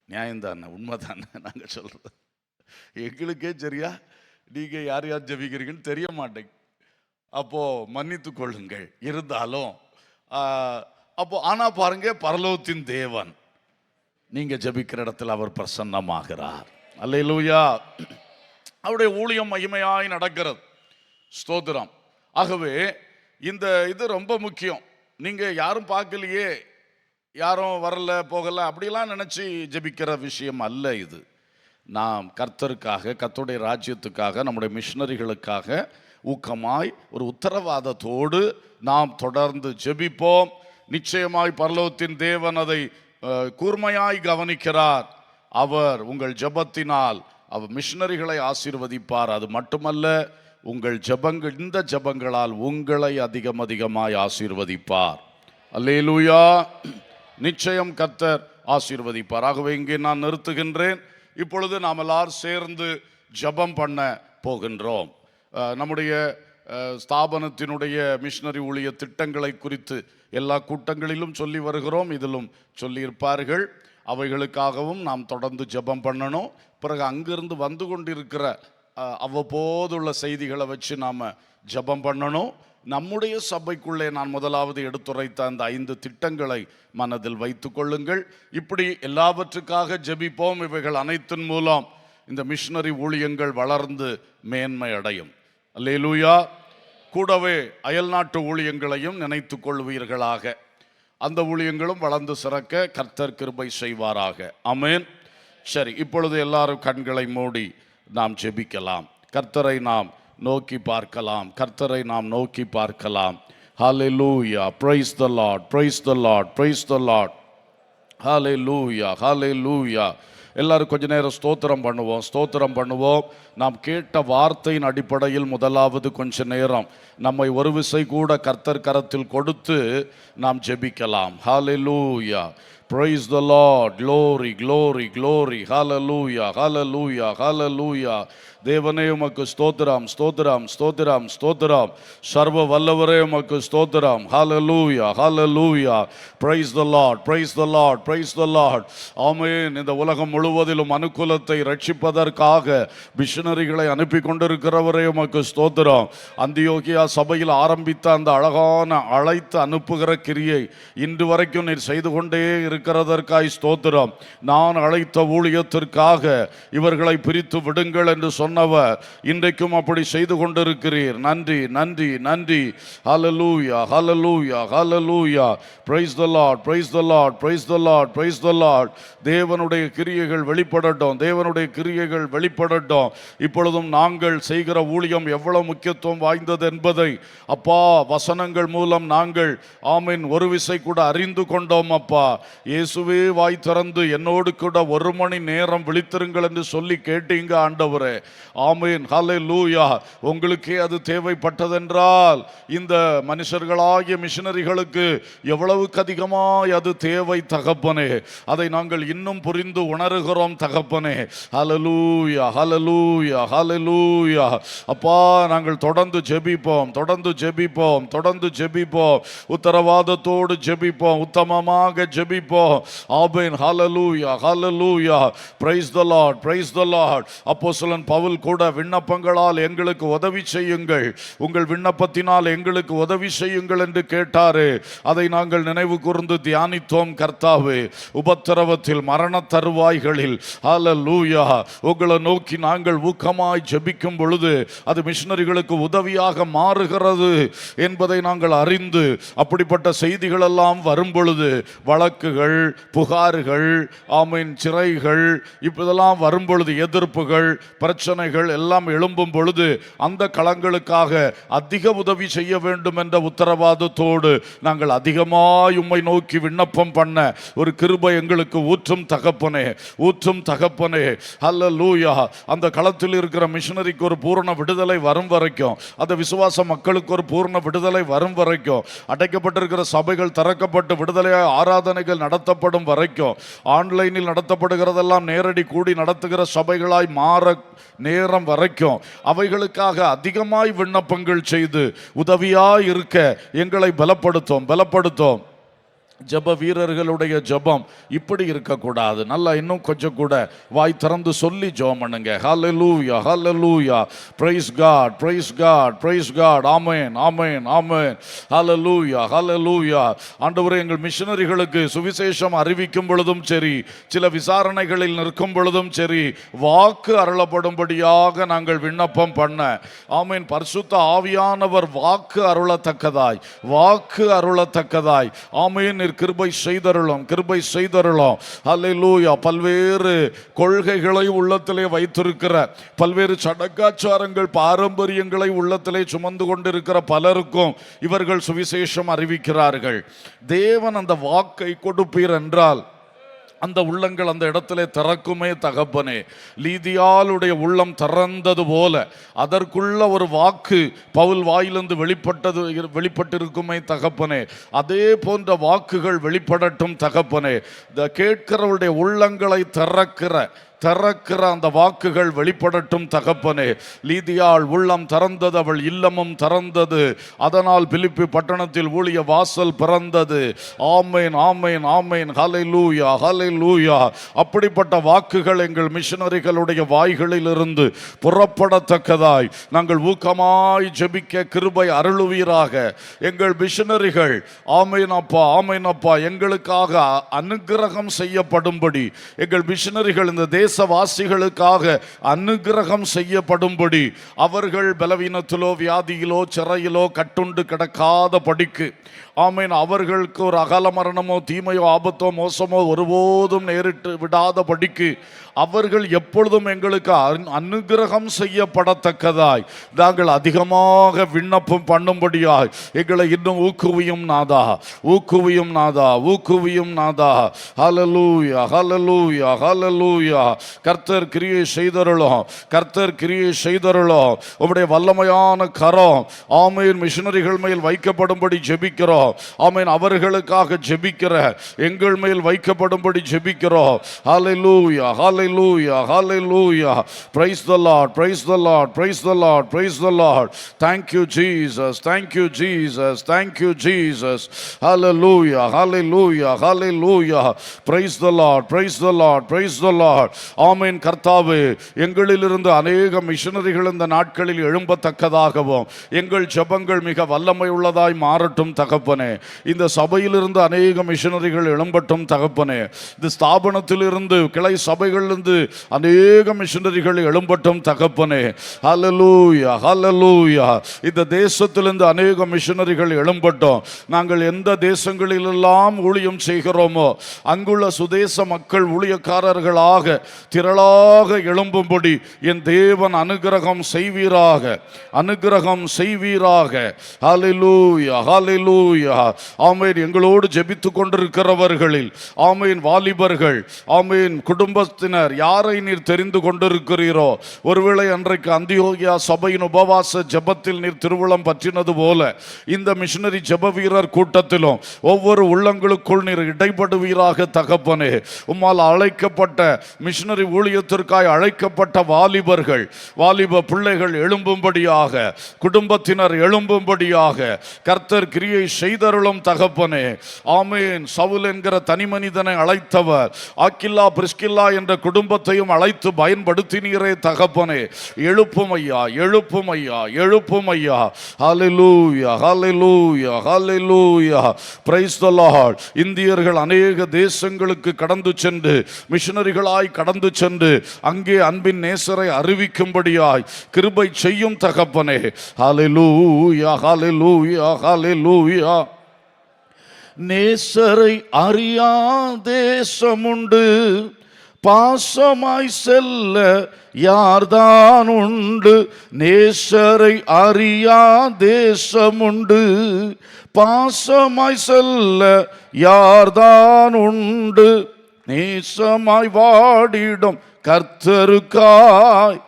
நியாயம்தானே, உண்மை தானே நாங்கள் சொல்கிறது. எங்களுக்கே சரியா நீங்கள் யார் யார் ஜெபிக்கிறீங்கன்னு தெரிய மாட்டேங்க. அப்போது மன்னித்து கொள்ளுங்கள். இருந்தாலும் ஆனால் பாருங்க, பரலோகத்தின் தேவன் நீங்கள் ஜெபிக்கிற இடத்துல அவர் பிரசன்னமாகிறார். அல்லேலூயா. அவருடைய ஊழியம் மகிமையாய் நடக்கிறது. ஸ்தோத்திரம். ஆகவே இது ரொம்ப முக்கியம். நீங்கள் யாரும் பார்க்கலையே, யாரும் வரல போகல அப்படிலாம் நினச்சி ஜெபிக்கிற விஷயம் அல்ல இது. நாம் கர்த்தருக்காக, கர்த்தருடைய ராஜ்யத்துக்காக, நம்முடைய மிஷனரிகளுக்காக ஊக்கமாய் ஒரு உத்தரவாதத்தோடு நாம் தொடர்ந்து ஜெபிப்போம். நிச்சயமாய் பரலோகத்தின் தேவன் அதை கூர்மையாய் கவனிக்கிறார். அவர் உங்கள் ஜெபத்தினால் அவர் மிஷனரிகளை ஆசீர்வதிப்பார். அது மட்டுமல்ல, உங்கள் ஜெபங்கள், இந்த ஜெபங்களால் உங்களை அதிகமாய் ஆசீர்வதிப்பார். அல்லேலூயா. நிச்சயம் கர்த்தர் ஆசீர்வதிப்பார். ஆகவே இங்கே நான் நிறுத்துகின்றேன். இப்பொழுது நாம் எல்லாரும் சேர்ந்து ஜெபம் பண்ண போகின்றோம். நம்முடைய ஸ்தாபனத்தினுடைய மிஷனரி ஊழிய திட்டங்களை குறித்து எல்லா கூட்டங்களிலும் சொல்லி வருகிறோம், இதிலும் சொல்லியிருப்பார்கள். அவைகளுக்காகவும் நாம் தொடர்ந்து ஜெபம் பண்ணணும். பிறகு அங்கிருந்து வந்து கொண்டிருக்கிற அவ்வப்போதுள்ள செய்திகளை வச்சு நாம் ஜெபம் பண்ணணும். நம்முடைய சபைக்குள்ளே நான் முதலாவது எடுத்துரைத்த அந்த 5 திட்டங்களை மனதில் வைத்து கொள்ளுங்கள். இப்படி எல்லாவற்றுக்காக ஜெபிப்போம். இவைகள் அனைத்தின் மூலம் இந்த மிஷனரி ஊழியங்கள் வளர்ந்து மேன்மை அடையும். அல்லேலூயா. கூடவே அயல்நாட்டு ஊழியங்களையும் நினைத்து கொள்வீர்களாக. அந்த ஊழியங்களும் வளர்ந்து சிறக்க கர்த்தர் கிருபை செய்வாராக. ஆமென். சரி, இப்பொழுது எல்லாரும் கண்களை மூடி நாம் ஜெபிக்கலாம். கர்த்தரை நாம் நோக்கி பார்க்கலாம். கர்த்தரை நாம் நோக்கி பார்க்கலாம். ஹல்லேலூயா. Praise the Lord, praise the Lord, praise the Lord. ஹல்லேலூயா, ஹல்லேலூயா. எல்லாரும் கொஞ்ச நேரம் ஸ்தோத்திரம் பண்ணுவோம், ஸ்தோத்திரம் பண்ணுவோம். நாம் கேட்ட வார்த்தையின் அடிப்படையில் முதலாவது கொஞ்ச நேரம் நம்மை ஒரு விசை கூட கர்த்தர் கரத்தில் கொடுத்து நாம் ஜெபிக்கலாம். ஹல்லேலூயா. Praise the Lord. Glory, glory, glory. Hallelujah, hallelujah, hallelujah. தேவனே உமக்கு ஸ்தோத்திரம், ஸ்தோத்திரம், ஸ்தோத்திரம், ஸ்தோத்திரம். சர்வ வல்லவரே உமக்கு ஸ்தோத்திரம். ஹல்லேலூயா, ஹல்லேலூயா. Praise the Lord, praise the Lord, praise the Lord. ஆமென். இந்த உலகம் முழுவதிலும் அனுகூலத்தை ரட்சிப்பதற்காக மிஷனரிகளை அனுப்பி கொண்டிருக்கிறவரே உமக்கு ஸ்தோத்திரம். அந்தியோகியா சபையில் ஆரம்பித்த அந்த அழகான அழைத்து அனுப்புகிற கிரியை இன்று வரைக்கும் நீர் செய்து கொண்டே இருக்கிறதற்காய் ஸ்தோத்திரம். நான் அழைத்த ஊழியத்திற்காக இவர்களை பிரித்து விடுங்கள் என்று சொன்னவர் இன்றைக்கும் அப்படி செய்து கொண்டிருக்கிறீர். நன்றி, நன்றி, நன்றி. ஹல்லேலூயா, ஹல்லேலூயா, ஹல்லேலூயா. Praise the Lord, praise the Lord, praise the Lord, praise the Lord. தேவனுடைய கிரியைகள் வெளிப்படட்டும், தேவனுடைய கிரியைகள் வெளிப்படட்டும். இப்பொழுதும் நாங்கள் செய்கிற ஊழியம் எவ்வளவு முக்கியத்துவம் வாய்ந்தது என்பதை அப்பா வசனங்கள் மூலம் நாங்கள் ஆமென் ஒரு விசை கூட அறிந்து கொண்டோம். அப்பா இயேசுவே வாய் திறந்து என்னோடு கூட 1 மணி நேரம் விழித்திருங்கள் என்று சொல்லி கேட்டீங்க ஆண்டவரே. ஆமென், ஹல்லேலூயா. உங்களுக்கே அது தேவைப்பட்டதென்றால் இந்த மனுஷர்களாகிய மிஷனரிகளுக்கு எவ்வளவுக்கு அதிகமாய் அது தேவை தகப்பனே. அதை நாங்கள் இன்னும் புரிந்து உணர்கிறோம் தகப்பனே. ஹல்லேலூயா, ஹல்லேலூயா, ஹல்லேலூயா. அப்பா நாங்கள் தொடர்ந்து ஜெபிப்போம், தொடர்ந்து ஜெபிப்போம், தொடர்ந்து ஜெபிப்போம். உத்தரவாதத்தோடு ஜெபிப்போம், உத்தமமாக ஜெபிப்போம். ஜெபிக்கிறோம். ஆமென். ஹல்லேலூயா, ஹல்லேலூயா. Praise the Lord, praise the Lord. அப்போஸ்தலன் பவுல் கூட விண்ணப்பங்களால் எங்களுக்கு உதவி செய்யுங்கள், உங்கள் விண்ணப்பத்தினால் எங்களுக்கு உதவி செய்யுங்கள் என்று கேட்டாரு. அதை நாங்கள் நினைவு கூர்ந்து தியானித்தோம். கர்த்தாவே, உபத்திரவத்தில் மரண தருவாய்களில் ஹல்லேலூயா உங்களை நோக்கி நாங்கள் ஊக்கமாய் ஜெபிக்கும் பொழுது அது மிஷனரிகளுக்கு உதவியாக மாறுகிறது என்பதை நாங்கள் அறிந்து, அப்படிப்பட்ட செய்திகள் எல்லாம் வரும் பொழுது, வழக்குகள், புகார்கள், ஆமீன், சிறைகள், இப்பதெல்லாம் வரும் பொழுது, எதிர்ப்புகள், பிரச்சனைகள் எல்லாம் எழும்பும் பொழுது அந்த களங்களுக்காக அதிக உதவி செய்ய வேண்டும் என்ற உத்தரவாதத்தோடு நாங்கள் அதிகமாய் உம்மை நோக்கி விண்ணப்பம் பண்ண ஒரு கிருபை எங்களுக்கு ஊற்றும் தகப்பனே, ஊற்றும் தகப்பனே. ஹல்லேலூயா. அந்த களத்தில் இருக்கிற மிஷனரிக்கு ஒரு பூரண விடுதலை வரும் வரைக்கும், அந்த விசுவாச மக்களுக்கு ஒரு பூரண விடுதலை வரும் வரைக்கும், அடைக்கப்பட்டிருக்கிற சபைகள் திறக்கப்பட்டு விடுதலையாய் ஆராதனைகள் நடத்தப்படும் வரைக்கும், ஆன்லைனில் நடத்தப்படுகிறதெல்லாம் நேரடி கூடி நடத்துகிற சபைகளாய் மாற நேரம் வரைக்கும் அவைகளுக்காக அதிகமாய் விண்ணப்பங்கள் செய்து உதவியாய் இருக்க எங்களை பலப்படுத்தும். ஜெப வீரர்களுடைய ஜெபம் இப்படி இருக்கக்கூடாது. நல்லா இன்னும் கொஞ்சம் கூட வாய் திறந்து சொல்லி ஜெபம் பண்ணுங்க. ஹல்லேலூயா, ஹல்லேலூயா. Praise God, praise God, praise God. ஆமென், ஆமென், ஆமென். ஹல்லேலூயா, ஹல்லேலூயா. ஆண்டவரே, எங்கள் மிஷனரிகளுக்கு சுவிசேஷம் அறிவிக்கும் பொழுதும் சரி, சில விசாரணைகளில் நிற்கும் பொழுதும் சரி, வாக்கு அருளப்படும்படியாக நாங்கள் விண்ணப்பம் பண்ண, ஆமென், பரிசுத்த ஆவியானவர் வாக்கு அருளத்தக்கதாய், ஆமென், கிருபை செய்தருளும். ஹல்லேலூயா. பல்வேறு கொள்கைகளை உள்ளத்திலே வைத்திருக்கிற, பல்வேறு சடங்காச்சாரங்கள், பாரம்பரியங்களை உள்ளத்திலே சுமந்து கொண்டிருக்கிற பலருக்கும் இவர்கள் சுவிசேஷம் அறிவிக்கிறார்கள். தேவன் அந்த வாக்கை கொடுப்பீர் என்றால் அந்த உள்ளங்கள் அந்த இடத்திலே திறக்குமே தகப்பனே. லீதியாளுடைய உள்ளம் திறந்தது போல அதற்குள்ள ஒரு வாக்கு பவுல் வாயிலிருந்து வெளிப்பட்டிருக்குமே தகப்பனே. அதே போன்ற வாக்குகள் வெளிப்படட்டும் தகப்பனே. இந்த கேட்கிறவருடைய உள்ளங்களை திறக்கிற அந்த வாக்குகள் வெளிப்படட்டும் தகப்பனே. லீதியாள் உள்ளம் திறந்தது, அவள் இல்லமும் திறந்தது. அதனால் பிலிப்பி பட்டணத்தில் ஊழிய வாசல் பிறந்தது. ஆமென், ஆமென், ஆமென். ஹல்லேலூயா, ஹல்லேலூயா. அப்படிப்பட்ட வாக்குகள் எங்கள் மிஷனரிகளுடைய வாய்களில் இருந்து புறப்படத்தக்கதாய் நாங்கள் ஊக்கமாய் ஜெபிக்க கிருபை அருளுவீராக. எங்கள் மிஷனரிகள் ஆமென் அப்பா, ஆமென் அப்பா, எங்களுக்காக அனுக்கிரகம் செய்யப்படும்படி, எங்கள் மிஷனரிகள் இந்த தேசவாசிகளுக்காக அனுக்கிரகம் செய்யப்படும்படி, அவர்கள் பலவீனத்திலோ வியாதியிலோ சிறையிலோ கட்டுண்டு கிடக்காத படிக்கு, ஆமென், அவர்களுக்கு ஒரு அகால மரணமோ தீமையோ ஆபத்தோ மோசமோ ஒருபோதும் நேரிட்டு விடாத படிக்கு, அவர்கள் எப்பொழுதும் எங்களுக்கு அனுக்கிரகம் செய்யப்படத்தக்கதாய் நாங்கள் அதிகமாக விண்ணப்பம் பண்ணும்படியாய் எங்களை இன்னும் ஊக்குவியும் நாதா, ஊக்குவியும் நாதா, ஊக்குவியும் நாதா. ஹல்லேலூயா, ஹல்லேலூயா, ஹல்லேலூயா. கர்த்தர் கிரியை செய்தருளும், கர்த்தர் கிரியை செய்தருளும். உம்முடைய வல்லமையான கரம் ஆமென் மிஷனரிகள் மேல் வைக்கப்படும்படி ஜெபிக்கிறோம். ஆமென், அவர்களுக்காக ஜெபிக்கிற எங்கள் மேல் வைக்கப்படும்படி ஜெபிக்கிறோம். ஹல்லேலூயா, ஹல்லேலூயா, ஹல்லேலூயா. Praise the Lord, praise the Lord, praise the Lord, praise the Lord. Thank you Jesus, thank you Jesus, thank you Jesus. Hallelujah, hallelujah, hallelujah. Praise the Lord, praise the Lord, praise the Lord. ஆமென். கர்த்தாவே, எங்களிலிருந்து அநேக மிஷனரிகள் இந்த நாட்களில் எழும்பத்தக்கதாகவும் எங்கள் ஜெபங்கள் மிக வல்லமை உள்ளதாய் மாறட்டும் தகப்பனே. இந்த சபையிலிருந்து அநேக மிஷனரிகள் எழும்பட்டும் தகப்பனே. இந்த ஸ்தாபனத்திலிருந்து கிளை சபைகளிலிருந்து அநேக மிஷனரிகள் எழும்பட்டும் தகப்பனே. ஹல்லேலூயா, ஹல்லேலூயா. இந்த தேசத்திலிருந்து அநேக மிஷனரிகள் எழும்பட்டும். நாங்கள் எந்த தேசங்களிலெல்லாம் ஊழியம் செய்கிறோமோ அங்குள்ள சுதேச மக்கள் ஊழியக்காரர்களாக திரளாக எழும்பும்படி என் தேவன் அனுக்கிரகம் செய்வீராக, அனுக்கிரகம் செய்வீராக. ஹல்லேலூயா, ஹல்லேலூயா. ஆமென். எங்களோடு ஜெபித்துக் கொண்டிருக்கிறவர்களில் ஆமென் வாலிபர்கள், ஆமென் குடும்பத்தினர், யாரை நீர் தெரிந்து கொண்டிருக்கிறீரோ, ஒருவேளை அன்றைக்கு அந்தியோகியா சபையின் உபவாச ஜெபத்தில் நீர் திருவுளம் பற்றினது போல இந்த மிஷனரி ஜெப வீரர் கூட்டத்திலும் ஒவ்வொரு உள்ளங்களுக்குள் நீர் இடைப்படுவீராக தகப்பனே. உம்மால் அழைக்கப்பட்ட மிஷனரி ஊழியத்திற்காய் அழைக்கப்பட்ட வாலிபர்கள், வாலிப பிள்ளைகள் எழும்பும்படியாக, குடும்பத்தினர் எழும்பும்படியாக கர்த்தர் கிரியை செய்தருளும் தகப்பனே. ஆமேன். சவுல் என்கிற தனி மனிதனை அழைத்தவர், ஆக்கில்லா பிரிஸ்கில்லா என்ற குடும்பத்தையும் அழைத்து பயன்படுத்தினீரே தகப்பனே. எழுப்பும் ஐயா, எழுப்பும் ஐயா, எழுப்பும் ஐயா. ஹல்லேலூயா, ஹல்லேலூயா, ஹல்லேலூயா. Praise the Lord. இந்தியர்கள் அநேக தேசங்களுக்கு கடந்து சென்று, மிஷனரிகளாய் கடந்து சென்று அங்கே அன்பின் நேசரை அறிவிக்கும்படியாய் கிருபை செய்யும் தகப்பனே. ஹல்லேலூயா, ஹல்லேலூயா, ஹல்லேலூயா. நேசரை அறியா தேசமுண்டு, பாசமாய் செல்ல யார்தான் உண்டு. நேசரை அறியா தேசமுண்டு, பாசமாய் செல்ல யார்தான் உண்டு. நேசமாய் வாடிடும் கர்த்தருக்காய்,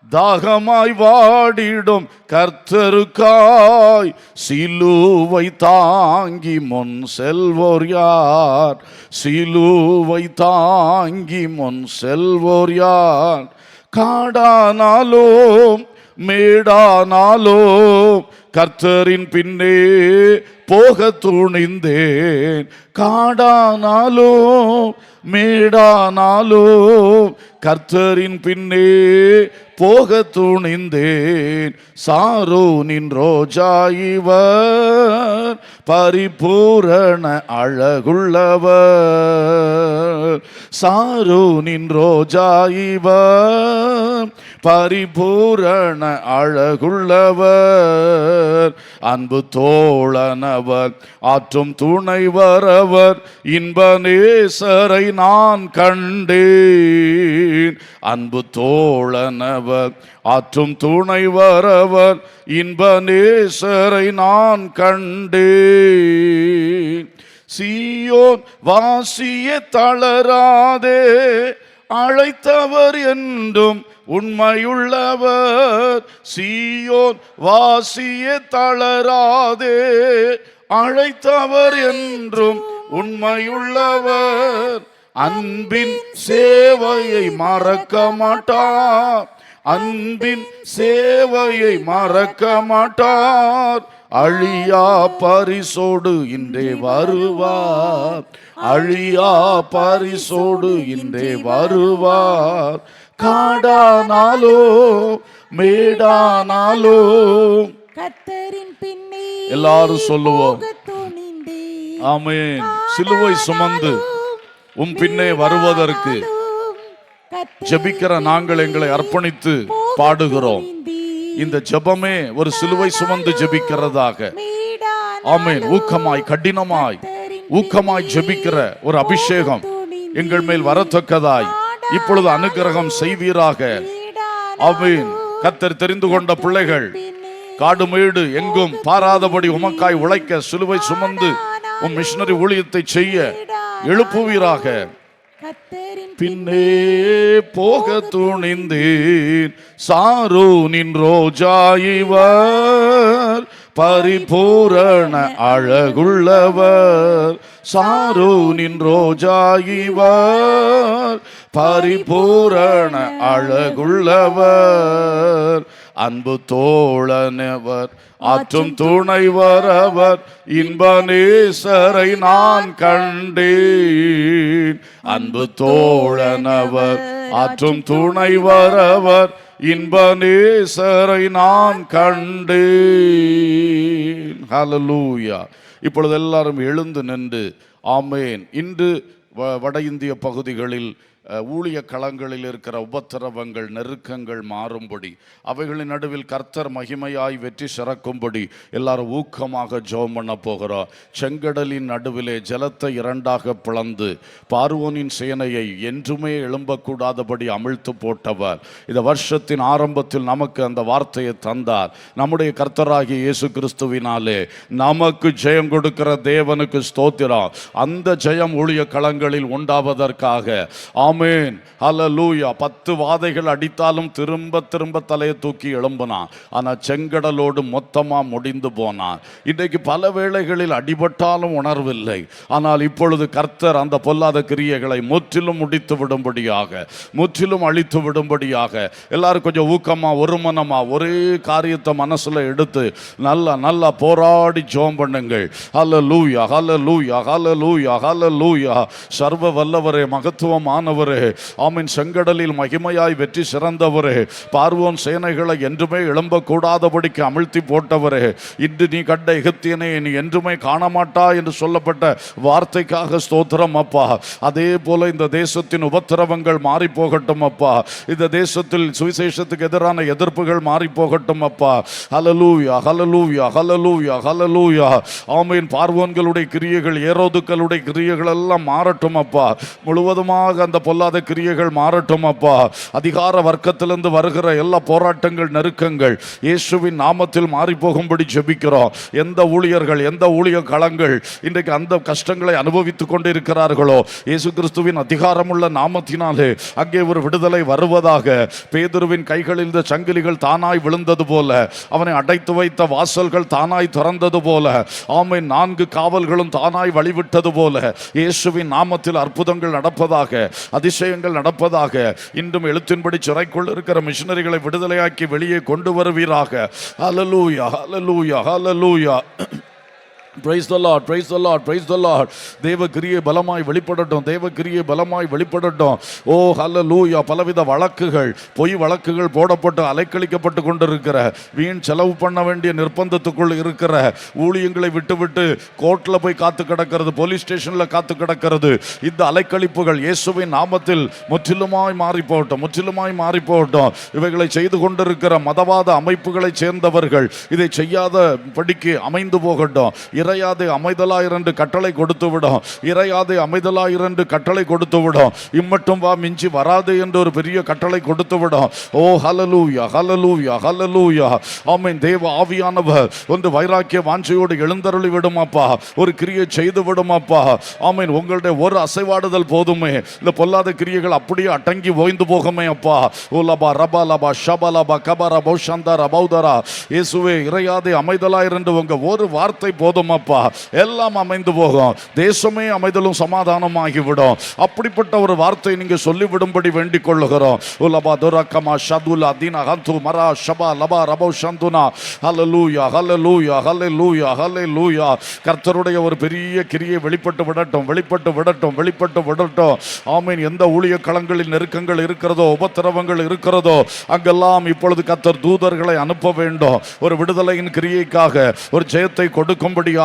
தாகமாய் வாடிடும் கர்த்தருக்காய், சிலுவை தாங்கி முன் செல்வோர் யார்? சிலுவை தாங்கி முன் செல்வோர் யார்? காடானாலும் மேடானாலும் கர்த்தரின் பின்னே போக துணிந்தேன். காடானாலும் மேடானாலும் கர்த்தரின் பின்னே போக துணிந்தேன். சாரோனின் ரோஜா இவர், பரிபூரண அழகுள்ளவர். சாரோனின் ரோஜா இவர், பரிபூரண அழகுள்ளவர். அன்பு தோழனவர், ஆற்றும் துணைவரவர், இன்ப நேசரை நான் கண்டேன். அன்பு தோழனவர், ஆற்றும் துணைவரவர், இன்ப நேசரை நான் கண்டேன். சீயோன் வாசியே தளராதே, அழைத்தவர் என்றும் உண்மையுள்ளவர். சீயோன் வாசியே தளராதே, அழைத்தவர் என்றும் உண்மையுள்ளவர். அன்பின் சேவையை மறக்க மாட்டார், அன்பின் சேவையை மறக்க மாட்டார். அழியா பரிசோடு இன்றே வருவார், அழியா பரிசோடு இன்றே வருவார். காடானாலோ மேடானாலோ கர்த்தரின் பின்னே எல்லாரும் சொல்லுவோம் ஆமென். சிலுவை சுமந்து உம் பின்னே வருவதற்கு ஜெபிக்கிற நாங்கள் எங்களை அர்ப்பணித்து பாடுகிறோம். இந்த ஜெபமே ஒரு சிலுவை சுமந்து ஜெபிக்கிறதாக. ஆமென். ஊக்கமாய், கடினமாய், ஊக்கமாய் ஜெபிக்கிற ஒரு அபிஷேகம் எங்கள் மேல் வரத்தக்கதாய் இப்பொழுது அனுக்கிரகம் செய்வீராக. ஆமென். கர்த்தர் தெரிந்து கொண்ட பிள்ளைகள் காடுமேடு எங்கும் பாராதபடி உமக்காய் உழைக்க, சிலுவை சுமந்து உம் மிஷனரி ஊழியத்தை செய்ய எழுப்புவீராக. பின்னே போக துணிந்தேன். சாரோனின் ரோஜா இவர், பரிபூரண அழகுள்ளவர். சாரோனின் ரோஜா இவர், பரிபூரண அழகுள்ளவர். அன்பு தோழனவர், ஆற்றும் துணைவரவர், இன்ப நேசரை நான் கண்டேன். அன்பு தோழனவர், ஆற்றும் துணைவரவர், இன்ப நேசரை நான் கண்டேன். ஹல்லேலூயா. இப்பொழுது எல்லாரும் எழுந்து நின்று ஆமென். இன்று வட இந்திய பகுதிகளில் ஊழிய களங்களில் இருக்கிற உபத்திரவங்கள், நெருக்கங்கள் மாறும்படி, அவைகளின் நடுவில் கர்த்தர் மகிமையாய் வெற்றி சிறக்கும்படி எல்லாரும் ஊக்கமாக ஜெபம் பண்ண போகிறோம். செங்கடலின் நடுவிலே ஜலத்தை இரண்டாக பிளந்து பார்வோனின் சேனையை என்றுமே எழும்பக்கூடாதபடி அமிழ்த்து போட்டவர் இந்த வருஷத்தின் ஆரம்பத்தில் நமக்கு அந்த வார்த்தையை தந்தார். நம்முடைய கர்த்தராகிய இயேசு கிறிஸ்துவினாலே நமக்கு ஜெயம் கொடுக்கிற தேவனுக்கு ஸ்தோத்திரம். அந்த ஜெயம் ஊழிய களங்களில் உண்டாவதற்காக ஆமென். ஹல்லேலூயா. 10 வாதைகள் அடித்தாலும் திரும்ப திரும்ப தலையை தூக்கி எழும்பினான். ஆனால் செங்கடலோடு மொத்தமா முடிந்து போனான். இன்றைக்கு பல வேளைகளில் அடிபட்டாலும் உணர்வில்லை. ஆனால் இப்பொழுது கர்த்தர் அந்த பொல்லாத கிரியைகளை முற்றிலும் முடித்து விடும்படியாக, முற்றிலும் அழித்து விடும்படியாக, எல்லாரும் கொஞ்சம் ஊக்கமா ஒரு மனமா ஒரே காரியத்தை மனசுல எடுத்து நல்லா போராடி ஜெபம் பண்ணுங்கள். ஹல்லேலூயா, ஹல்லேலூயா, ஹல்லேலூயா, ஹல்லேலூயா. சர்வ வல்லவரே, மகத்துவமானவரே, ஆமென். செங்கடலில் மகிமையாய் வெற்றி சிறந்தவரே, பார்வோன் சேனைகளை என்றுமே எழும்பக்கூடாதபடிக்கு அமிழ்த்தி போட்டவரே, இன்று நீ கண்ட எகிப்தியனை நீ என்றுமே காணமாட்டா என்று சொல்லப்பட்ட வார்த்தைக்காக ஸ்தோத்திரம் அப்பா. அதே போல இந்த தேசத்தின் உபத்திரவங்கள் மாறி போகட்டும் அப்பா. இந்த தேசத்தில் சுவிசேஷத்துக்கு எதிரான எதிர்ப்புகள் மாறி போகட்டும் அப்பா. ஹல்லேலூயா, ஹல்லேலூயா, ஹல்லேலூயா, ஹல்லேலூயா. ஆமென். பார்வோன்களுடைய கிரியைகள், ஏரோதுக்களுடைய கிரியைகள் எல்லாம் மாறட்டும் அப்பா. முழுவதுமாக அந்த பொல்லாத கிரியைகள் மாறட்டும் அப்பா. அதிகார வர்க்கத்திலிருந்து வருகிற எல்லா போராட்டங்கள், நெருக்கங்கள் இயேசுவின் நாமத்தில் மாறி போகும்படி ஜெபிக்கிறோம். எந்த ஊழியர்கள், எந்த ஊழிய களங்கள் இன்றைக்கு அந்த கஷ்டங்களை அனுபவித்துக் கொண்டிருக்கிறார்களோ, இயேசு கிறிஸ்துவின் அதிகாரமுள்ள நாமத்தினாலே அங்கே ஒரு விடுதலை வருவதாக. பேதுருவின் கைகளில் இந்த சங்கிலிகள் தானாய் விழுந்தது போல, அவனை அடைத்து வைத்த வாசல்கள் தானாய் திறந்தது போல, ஆமென், 4 காவல்களும் தானாய் வழிவிட்டது போல இயேசுவின் நாமத்தில் அற்புதங்கள் நடப்பதாக, அதிசயங்கள் நடப்பதாக. இன்றும் எழுத்தின்படி சிறைக்குள் இருக்கிற மிஷனரிகளை விடுதலையாக்கி வெளியே கொண்டு வருவீராக. ஹல்லேலூயா, ஹல்லேலூயா, ஹல்லேலூயா. Praise the Lord, praise the Lord, praise the Lord. தேவ கிரியை பலமாய் வெளிப்படட்டும், தேவ கிரியை பலமாய் வெளிப்படட்டும். ஓ ஹல்லேலூயா. பலவித வழக்குகள், பொய் வழக்குகள் போடப்பட்டு அலைக்கழிக்கப்பட்டு கொண்டிருக்கிற, வீண் செலவு பண்ண வேண்டிய நிர்பந்தத்துக்குள் இருக்கிற, ஊழியங்களை விட்டு கோர்ட்ல போய் காத்து கிடக்கிறது, போலீஸ் ஸ்டேஷன்ல காத்து கிடக்கிறது, இந்த அலைக்கழிப்புகள் இயேசுவின் நாமத்தில் முற்றிலுமாய் மாறி போகட்டும், முற்றிலுமாய் மாறி போகட்டும். இவைகளை செய்து கொண்டிருக்கிற மதவாத அமைப்புகளை சேர்ந்தவர்கள் இதை செய்யாத படிக்கு அமைந்து போகட்டும். இறையாதே அமைதலாயிரண்டு கட்டளை கொடுத்து விடும், இறையாதே அமைதலாயிரண்டு கட்டளை கொடுத்து விடும். இம்மட்டும் வா, மிஞ்சி வராது என்று ஒரு பெரிய கட்டளை கொடுத்து விடும். ஓ ஹல்லேலூயா, ஹல்லேலூயா, ஹல்லேலூயா. ஆமென். தேவ ஆவியானவர் ஒன்று வைராக்கிய வாஞ்சையோடு எழுந்தருளி விடும் அப்பா, ஒரு கிரியை செய்து விடும் அப்பா. ஆமென். உங்களுடைய ஒரு அசைவாடுதல் போதுமே, இந்த பொல்லாத கிரியைகள் அப்படியே அடங்கி ஓய்ந்து போகுமே அப்பா. ஓலபா ரபா லபா ஷபா லபா கபரா பௌஷந்தா ரபௌதரா. இயேசுவே, இறையாதே அமைதலாயிரண்டு உங்க ஒரு வார்த்தை போதும் அப்பா, எல்லாம் அமைந்து போகும். தேசமே அமைதலும் சமாதானமாகிவிடும். அப்படிப்பட்ட ஒரு வார்த்தை நீங்க சொல்லிவிடும்படி வேண்டிக் கொள்ளுகிறோம். உலபா துரக்கமா ஷதுலா தீனா ஹந்து மரா ஷபா லபா ரபௌ ஷந்துனா. ஹல்லேலூயா, ஹல்லேலூயா, ஹல்லேலூயா, ஹல்லேலூயா. கர்த்தருடைய ஒரு பெரிய கிரியை வெளிப்பட்டு விடட்டும், வெளிப்பட்டு விடட்டும், வெளிப்பட்டு விடட்டும். ஆமென். எந்த ஊழிய களங்களில் நெருக்கங்கள் இருக்கிறதோ, உபத்திரவங்கள் இருக்கிறதோ, அங்கெல்லாம் இப்பொழுது கர்த்தர் தூதர்களை அனுப்ப வேண்டும். ஒரு விடுதலையின் கிரியைக்காக, ஒரு ஜெயத்தை கொடுக்கும்படியாக.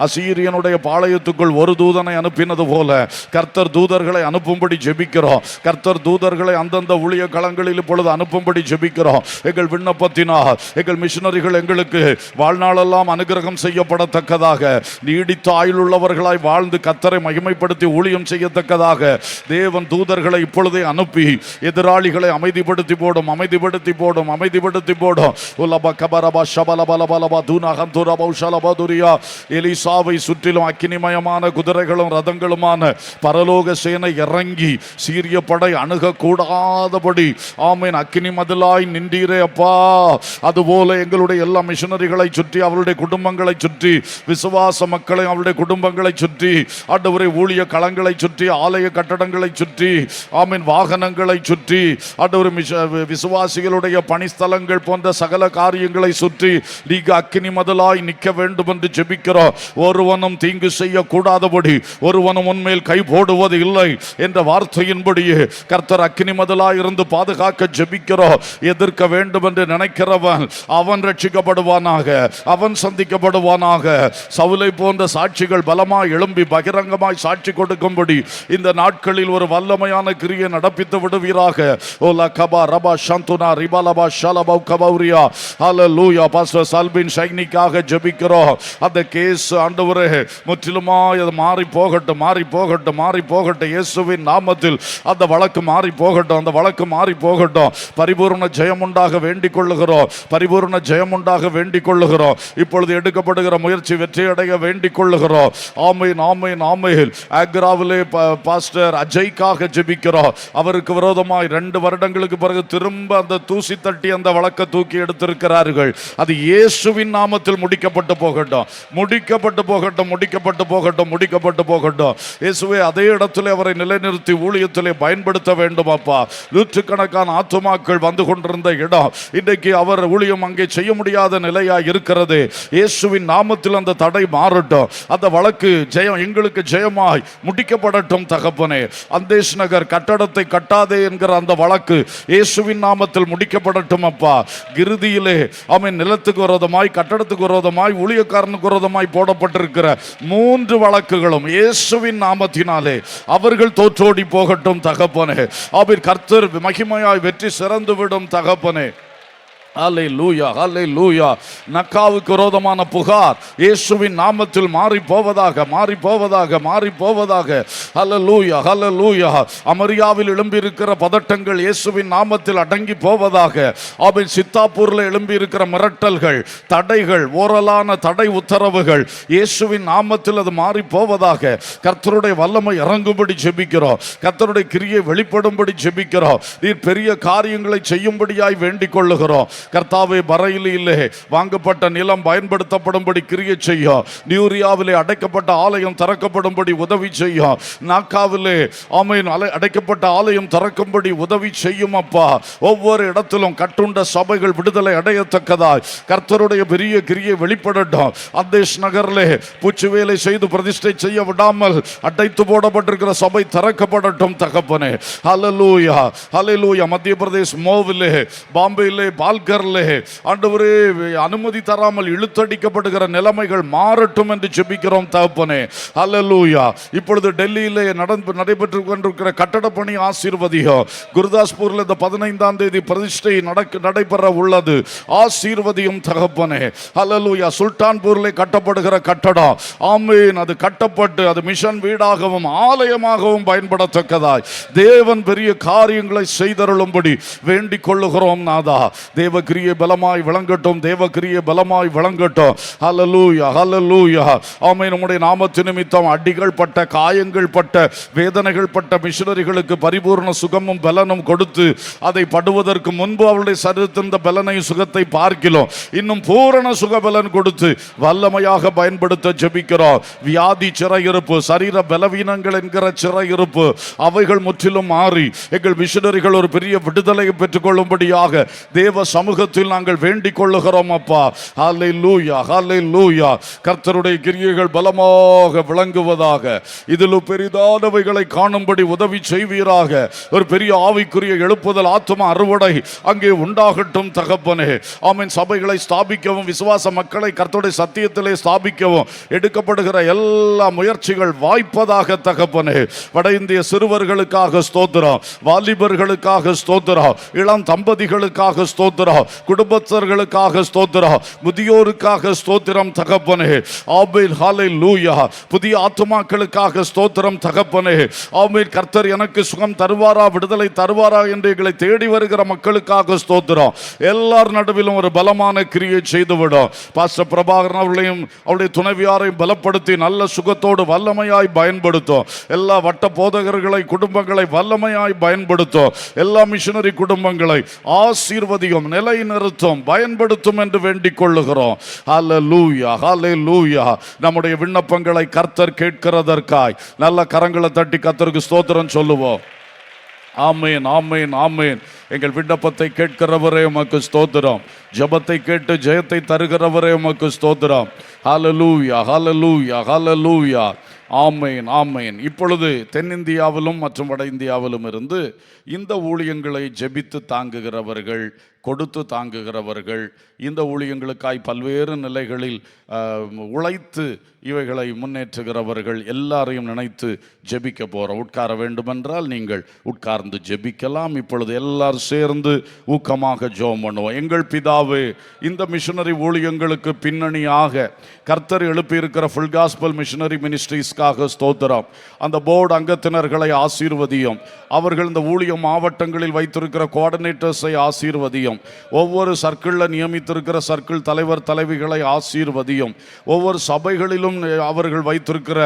அசீரியனுடைய பாளையத்துக்குள் ஒரு தூதனை அனுப்பினது போல கர்த்தர் தூதர்களை அனுப்பும்படி ஜெபிக்கிறோம். கர்த்தர் தூதர்களை அந்தந்த ஊழிய களங்களில் இப்பொழுது அனுப்பும்படி ஜெபிக்கிறோம். எங்கள் விண்ணப்பத்தினால் எங்கள் மிஷனரிகள் எங்களுக்கு வாழ்நாளெல்லாம் அனுகிரகம் செய்யப்படத்தக்கதாக, நீடித்த ஆயுளுள்ளவர்களாய் வாழ்ந்து கர்த்தரை மகிமைப்படுத்தி ஊழியம் செய்யத்தக்கதாக தேவன் தூதர்களை இப்பொழுதே அனுப்பி எதிராளிகளை அமைதிப்படுத்தி போடும், அமைதிப்படுத்தி போடும், அமைதிப்படுத்தி போடும். உலபா கபரபா ஷபலபலபலபா தூனஹந்துரா பௌஷலபதுரியா. எலிசாவை சுற்றிலும் அக்கினிமயமான குதிரைகளும் ரதங்களுமான பரலோக சேனை இறங்கி சீரிய படை அணுகக்கூடாதபடி ஆமென் அக்கினி மதிலாய் நின்றீரே அப்பா. அதுபோல எங்களுடைய எல்லா மிஷனரிகளை சுற்றி, அவருடைய குடும்பங்களை சுற்றி, விசுவாச மக்களை அவருடைய குடும்பங்களை சுற்றி, ஆண்டவரே ஊழிய களங்களை சுற்றி, ஆலய கட்டடங்களை சுற்றி, ஆமென் வாகனங்களை சுற்றி, ஆண்டவரே விசுவாசிகளுடைய பணிஸ்தலங்கள் போன்ற சகல காரியங்களை சுற்றி நீங்க அக்கினி மதிலாய் நிற்க வேண்டும் என்று ஜெபிக்கிறோம். ஒருவனும் தீங்கு செய்ய கூடாதபடி, ஒருவனும் உன்மேல் கை போடுவது இல்லை என்ற வார்த்தையின்படியே கர்த்தர் அக்கினி மதிலாய் இருந்து பாதுகாக்க ஜெபிக்கிறோம். எதிர்க்க வேண்டும் என்று நினைக்கிறவன் அவன் ரட்சிக்கப்படுவானாக, அவன் சந்திக்கப்படுவானாக. சவுலை போன்ற சாட்சிகள் பலமாய் எழும்பி பகிரங்கமாய் சாட்சி கொடுக்கும்படி இந்த நாட்களில் ஒரு வல்லமையான கிரியை நடப்பித்து விடுவீராக. ஓலா கபா ரபா சந்துனா ரிபாலபா ஷலபா கபௌரியா. ஹல்லேலூயா. பாஸ்டர் சால்பின் சைனிக்காக ஜெபிக்கிறோம். அந்த கேஸ் ஆண்டவரே முற்றிலுமாய் அது மாறி போகட்டும், மாறி போகட்டும், மாறி போகட்டும். இயேசுவின் நாமத்தில் அந்த வழக்கு மாறி போகட்டும், அந்த வழக்கு மாறி போகட்டும். பரிபூர்ண ஜெயம் உண்டாக வேண்டிக் கொள்ளுகிறோம், பரிபூர்ண ஜெயம் உண்டாக வேண்டிக் கொள்ளுகிறோம். இப்பொழுது எடுக்கப்படுகிற முயற்சி வெற்றியடைய வேண்டிக் கொள்ளுகிறோம். ஆமென், ஆமென், ஆமென். ஆக்ராவிலே பாஸ்டர் அஜய்க்காக ஜெபிக்கிறோம். அவருக்கு விரோதமாய் 2 வருடங்களுக்கு பிறகு திரும்ப அந்த தூசி தட்டி அந்த வழக்கை தூக்கி எடுத்திருக்கிறார்கள். அது இயேசுவின் நாமத்தில் முடிக்கப்பட்டு போகட்டும், முடிக்கப்பட்டு போகட்டும், முடிக்கப்பட்டு போகட்டும், முடிக்கப்பட்டு போகட்டும். இயேசுவே அதே இடத்திலே அவரை நிலைநிறுத்தி ஊழியத்திலே பயன்படுத்த வேண்டும் அப்பா. நூற்றுக்கணக்கான ஆத்துமாக்கள் வந்து கொண்டிருந்த இடம் இன்றைக்கு அவர் ஊழியம் அங்கே செய்ய முடியாத நிலையா இருக்கிறது. இயேசுவின் நாமத்தில் அந்த தடை மாறட்டும், அந்த வழக்கு ஜெயம் எங்களுக்கு ஜெயமாய் முடிக்கப்படட்டும் தகப்பனே. அந்தேஷ் நகர் கட்டடத்தை கட்டாதே என்கிற அந்த வழக்கு இயேசுவின் நாமத்தில் முடிக்கப்படட்டும் அப்பா. இறுதியிலே அவன் நிலத்துக்கு விரோதமாய், கட்டடத்துக்கு விரோதமாய், ஊழியக்காரனுக்கு விரோதமாய் போடப்பட்டிருக்கிற 3 வழக்குகளும் இயேசுவின் நாமத்தினாலே அவர்கள் தோற்றோடி போகட்டும் தகப்பனே. அவர் கர்த்தர் மகிமையாய் வெற்றி சிறந்து விடும் தகப்பனே. ஹல்லேலூயா, ஹல்லேலூயா. நக்காவுக்கு விரோதமான புகார் இயேசுவின் நாமத்தில் மாறி போவதாக, மாறி போவதாக, மாறி போவதாக. ஹல்லேலூயா, ஹல்லேலூயா. அமரியாவில் எழும்பி இருக்கிற பதட்டங்கள் இயேசுவின் நாமத்தில் அடங்கி போவதாக. அவன் சித்தாப்பூரில் எழும்பி இருக்கிற மிரட்டல்கள், தடைகள், ஓரலான தடை உத்தரவுகள் இயேசுவின் நாமத்தில் அது மாறி போவதாக. கர்த்தருடைய வல்லமை இறங்கும்படி ஜெபிக்கிறோம், கர்த்தருடைய கிரியை வெளிப்படும்படி ஜெபிக்கிறோம். நீர் பெரிய காரியங்களை செய்யும்படியாய் வேண்டிக் கொள்ளுகிறோம். கர்த்தாவே, பரையிலே வாங்கப்பட்ட நிலம் பயன்படுத்தப்படும்படி கிரியை செய்யும். நியூரியாவிலே அடைக்கப்பட்ட ஆலயம் திறக்கப்படும்படி உதவி செய்யும். நாக்காவிலே ஆமென் அடைக்கப்பட்ட ஆலயம் திறக்கும்படி உதவி செய்யும் அப்பா. ஒவ்வொரு இடத்திலும் கட்டுண்ட சபைகள் விடுதலை அடையத்தக்கதாய் கர்த்தருடைய பெரிய கிரியை வெளிப்படட்டும். அந்தேஷ் நகரிலே பூச்சி வேலை செய்து பிரதிஷ்டை செய்ய விடாமல் அடைத்து போடப்பட்டிருக்கிற சபை திறக்கப்படட்டும் தகப்பனே. ஹல்லேலூயா, ஹல்லேலூயா. மத்திய பிரதேஷ் மோவிலே, பாம்பேயிலே, பால்கர் ஆண்டவரே அனுமதி தராமல் இழுத்தடிக்கப்படுகிற நிலைமைகள் மாறட்டும் என்று ஜெபிக்கிறோம் தகப்பனே. ஹல்லேலூயா. இப்பொழுது டெல்லியிலே நடைபெற்று கொண்டிருக்கிற கட்டட பணி ஆசீர்வதியோ. குருதாஸ்பூரில் இந்த 15ஆம் தேதி பிரதிஷ்டை நடைபெற உள்ளது, ஆசீர்வதியும் தகப்பனே. ஹல்லேலூயா. சுல்தான்பூரிலே கட்டப்படுகிற கட்டடம் ஆமென், அது கட்டப்பட்டு அது மிஷன் வீடாகவும் ஆலயமாகவும் பயன்படத்தக்கதாய் தேவன் பெரிய காரியங்களை செய்தருளும்படி வேண்டிக் கொள்ளுகிறோம் நாதா. தேவ கிரியை பலமாய் விளங்கட்டும், தேவ கிரியை பலமாய் விளங்கட்டும். ஹல்லேலூயா, ஹல்லேலூயா. ஆமென். உம்முடைய நாமத்தின் நிமித்தம் அடிகள் பட்ட, காயங்கள் பட்ட, வேதனைகள் பட்ட மிஷனரிகளுக்கு பரிபூர்ண சுகமும் பலனும் கொடுத்து அதை படுவதற்கு முன்பு அவளுடைய சரீரத்தின் பலனையும் சுகத்தை பார்க்கிறோம், இன்னும் பூரண சுகபலன் கொடுத்து வல்லமையாக பயன்படுத்த ஜெபிக்கிறோம். வியாதி சிறையிருப்பு, சரீர பலவீனங்கள் என்கிற சிறையிருப்பு அவைகள் முற்றிலும் மாறி எங்கள் மிஷனரிகள் ஒரு பெரிய விடுதலையை பெற்றுக் கொள்ளும்படியாக தேவ சமூகத்தில் நாங்கள் வேண்டிக் கொள்ளுகிறோம் அப்பா. ஹல்லேலூயா, ஹல்லேலூயா. கர்த்தருடைய கிரியைகள் பலமாக விளங்குவதாக, இதிலும் பெரிதானவைகளை காணும்படி உதவி செய்வீராக. ஒரு பெரிய ஆவிக்குரிய எழுப்புதல், ஆத்தும அறுவடை அங்கே உண்டாகட்டும் தகப்பனே. ஆமென். சபைகளை ஸ்தாபிக்கவும், விசுவாச மக்களை கர்த்தருடைய சத்தியத்திலே ஸ்தாபிக்கவும் எடுக்கப்படுகிற எல்லா முயற்சிகள் வாய்ப்பதாக தகப்பனே. வட இந்திய சிறுவர்களுக்காக ஸ்தோத்திரம், வாலிபர்களுக்காக ஸ்தோத்திரம், இளம் தம்பதிகளுக்காக ஸ்தோத்திரம், குடும்பத்தர்களுக்காக ஸ்தோத்திரம், முதியோருக்காக ஸ்தோத்திரம் தகப்பனே. ஆமென், ஹல்லேலூயா. புதிய ஆத்துமாக்களுக்காக ஸ்தோத்திரம் தகப்பனே. ஆமென். கர்த்தர் எனக்கு சுகம் தருவாரா, விடுதலை தருவாரா என்று எங்களை தேடி வருகிற மக்களுக்காக ஸ்தோத்திரம். எல்லார் நடுவிலும் ஒரு பலமான கிரியை செய்துவிடும். பாஸ்டர் பிரபாகரன் அவர்களையும் அவருடைய துணைவியாரையும் பலப்படுத்தி நல்ல சுகத்தோடு வல்லமையாய் பயன்படுத்தும். எல்லா வட்ட போதகர்களை, குடும்பங்களை வல்லமையாய் பயன்படுத்தும். எல்லா மிஷனரி குடும்பங்களை ஆசீர்வதியும், நிலை நிறுத்தும், பயன்படுத்தும் என்று வேண்டிக் கொள்ளுகிறோம். ஹல்லேலூயா, ஹல்லேலூயா. நம்முடைய விண்ணப்பங்களை கர்த்தர் கேட்கிறதற்காய் நல்ல கரங்களை தட்டி கர்த்தருக்கு ஸ்தோத்திரம் சொல்லுவோம். ஆமென், ஆமென், ஆமென். எங்கள் விண்ணப்பத்தை கேட்கிறவரே உமக்கு ஸ்தோத்திரம், ஜெபத்தை கேட்டு ஜெயத்தை தருகிறவரே உமக்கு ஸ்தோத்திரம். ஹல்லேலூயா, ஹல்லேலூயா, ஹல்லேலூயா. ஆமென், ஆமென். இப்பொழுது தென்னிந்தியாவிலும் மற்றும் வட இந்தியாவிலும் இருந்து இந்த ஊழியங்களை ஜெபித்து தாங்குகிறவர்கள், கொடுத்து தாங்குகிறவர்கள், இந்த ஊழியங்களுக்காய் பல்வேறு நிலைகளில் உழைத்து இவைகளை முன்னேற்றுகிறவர்கள் எல்லாரையும் நினைத்து ஜெபிக்க போகிறோம். உட்கார வேண்டுமென்றால் நீங்கள் உட்கார்ந்து ஜெபிக்கலாம். இப்பொழுது எல்லாரும் சேர்ந்து ஊக்கமாக ஜெபம் பண்ணுவோம். எங்கள் பிதாவே, இந்த மிஷனரி ஊழியங்களுக்கு பின்னணியாக கர்த்தர் எழுப்பியிருக்கிற ஃபுல் காஸ்பல் மிஷனரி மினிஸ்ட்ரீஸ்க்காக ஸ்தோத்திரம். அந்த போர்டு அங்கத்தினர்களை ஆசீர்வதியும். அவர்கள் இந்த ஊழிய மாவட்டங்களில் வைத்திருக்கிற கோஆர்டினேட்டர்ஸை ஆசீர்வதியும். ஒவ்வொரு சர்க்கிளில் நியமித்திருக்கிற சர்க்கிள் தலைவர் தலைவிகளை ஆசீர்வதியும். ஒவ்வொரு சபைகளிலும் அவர்கள் வைத்திருக்கிற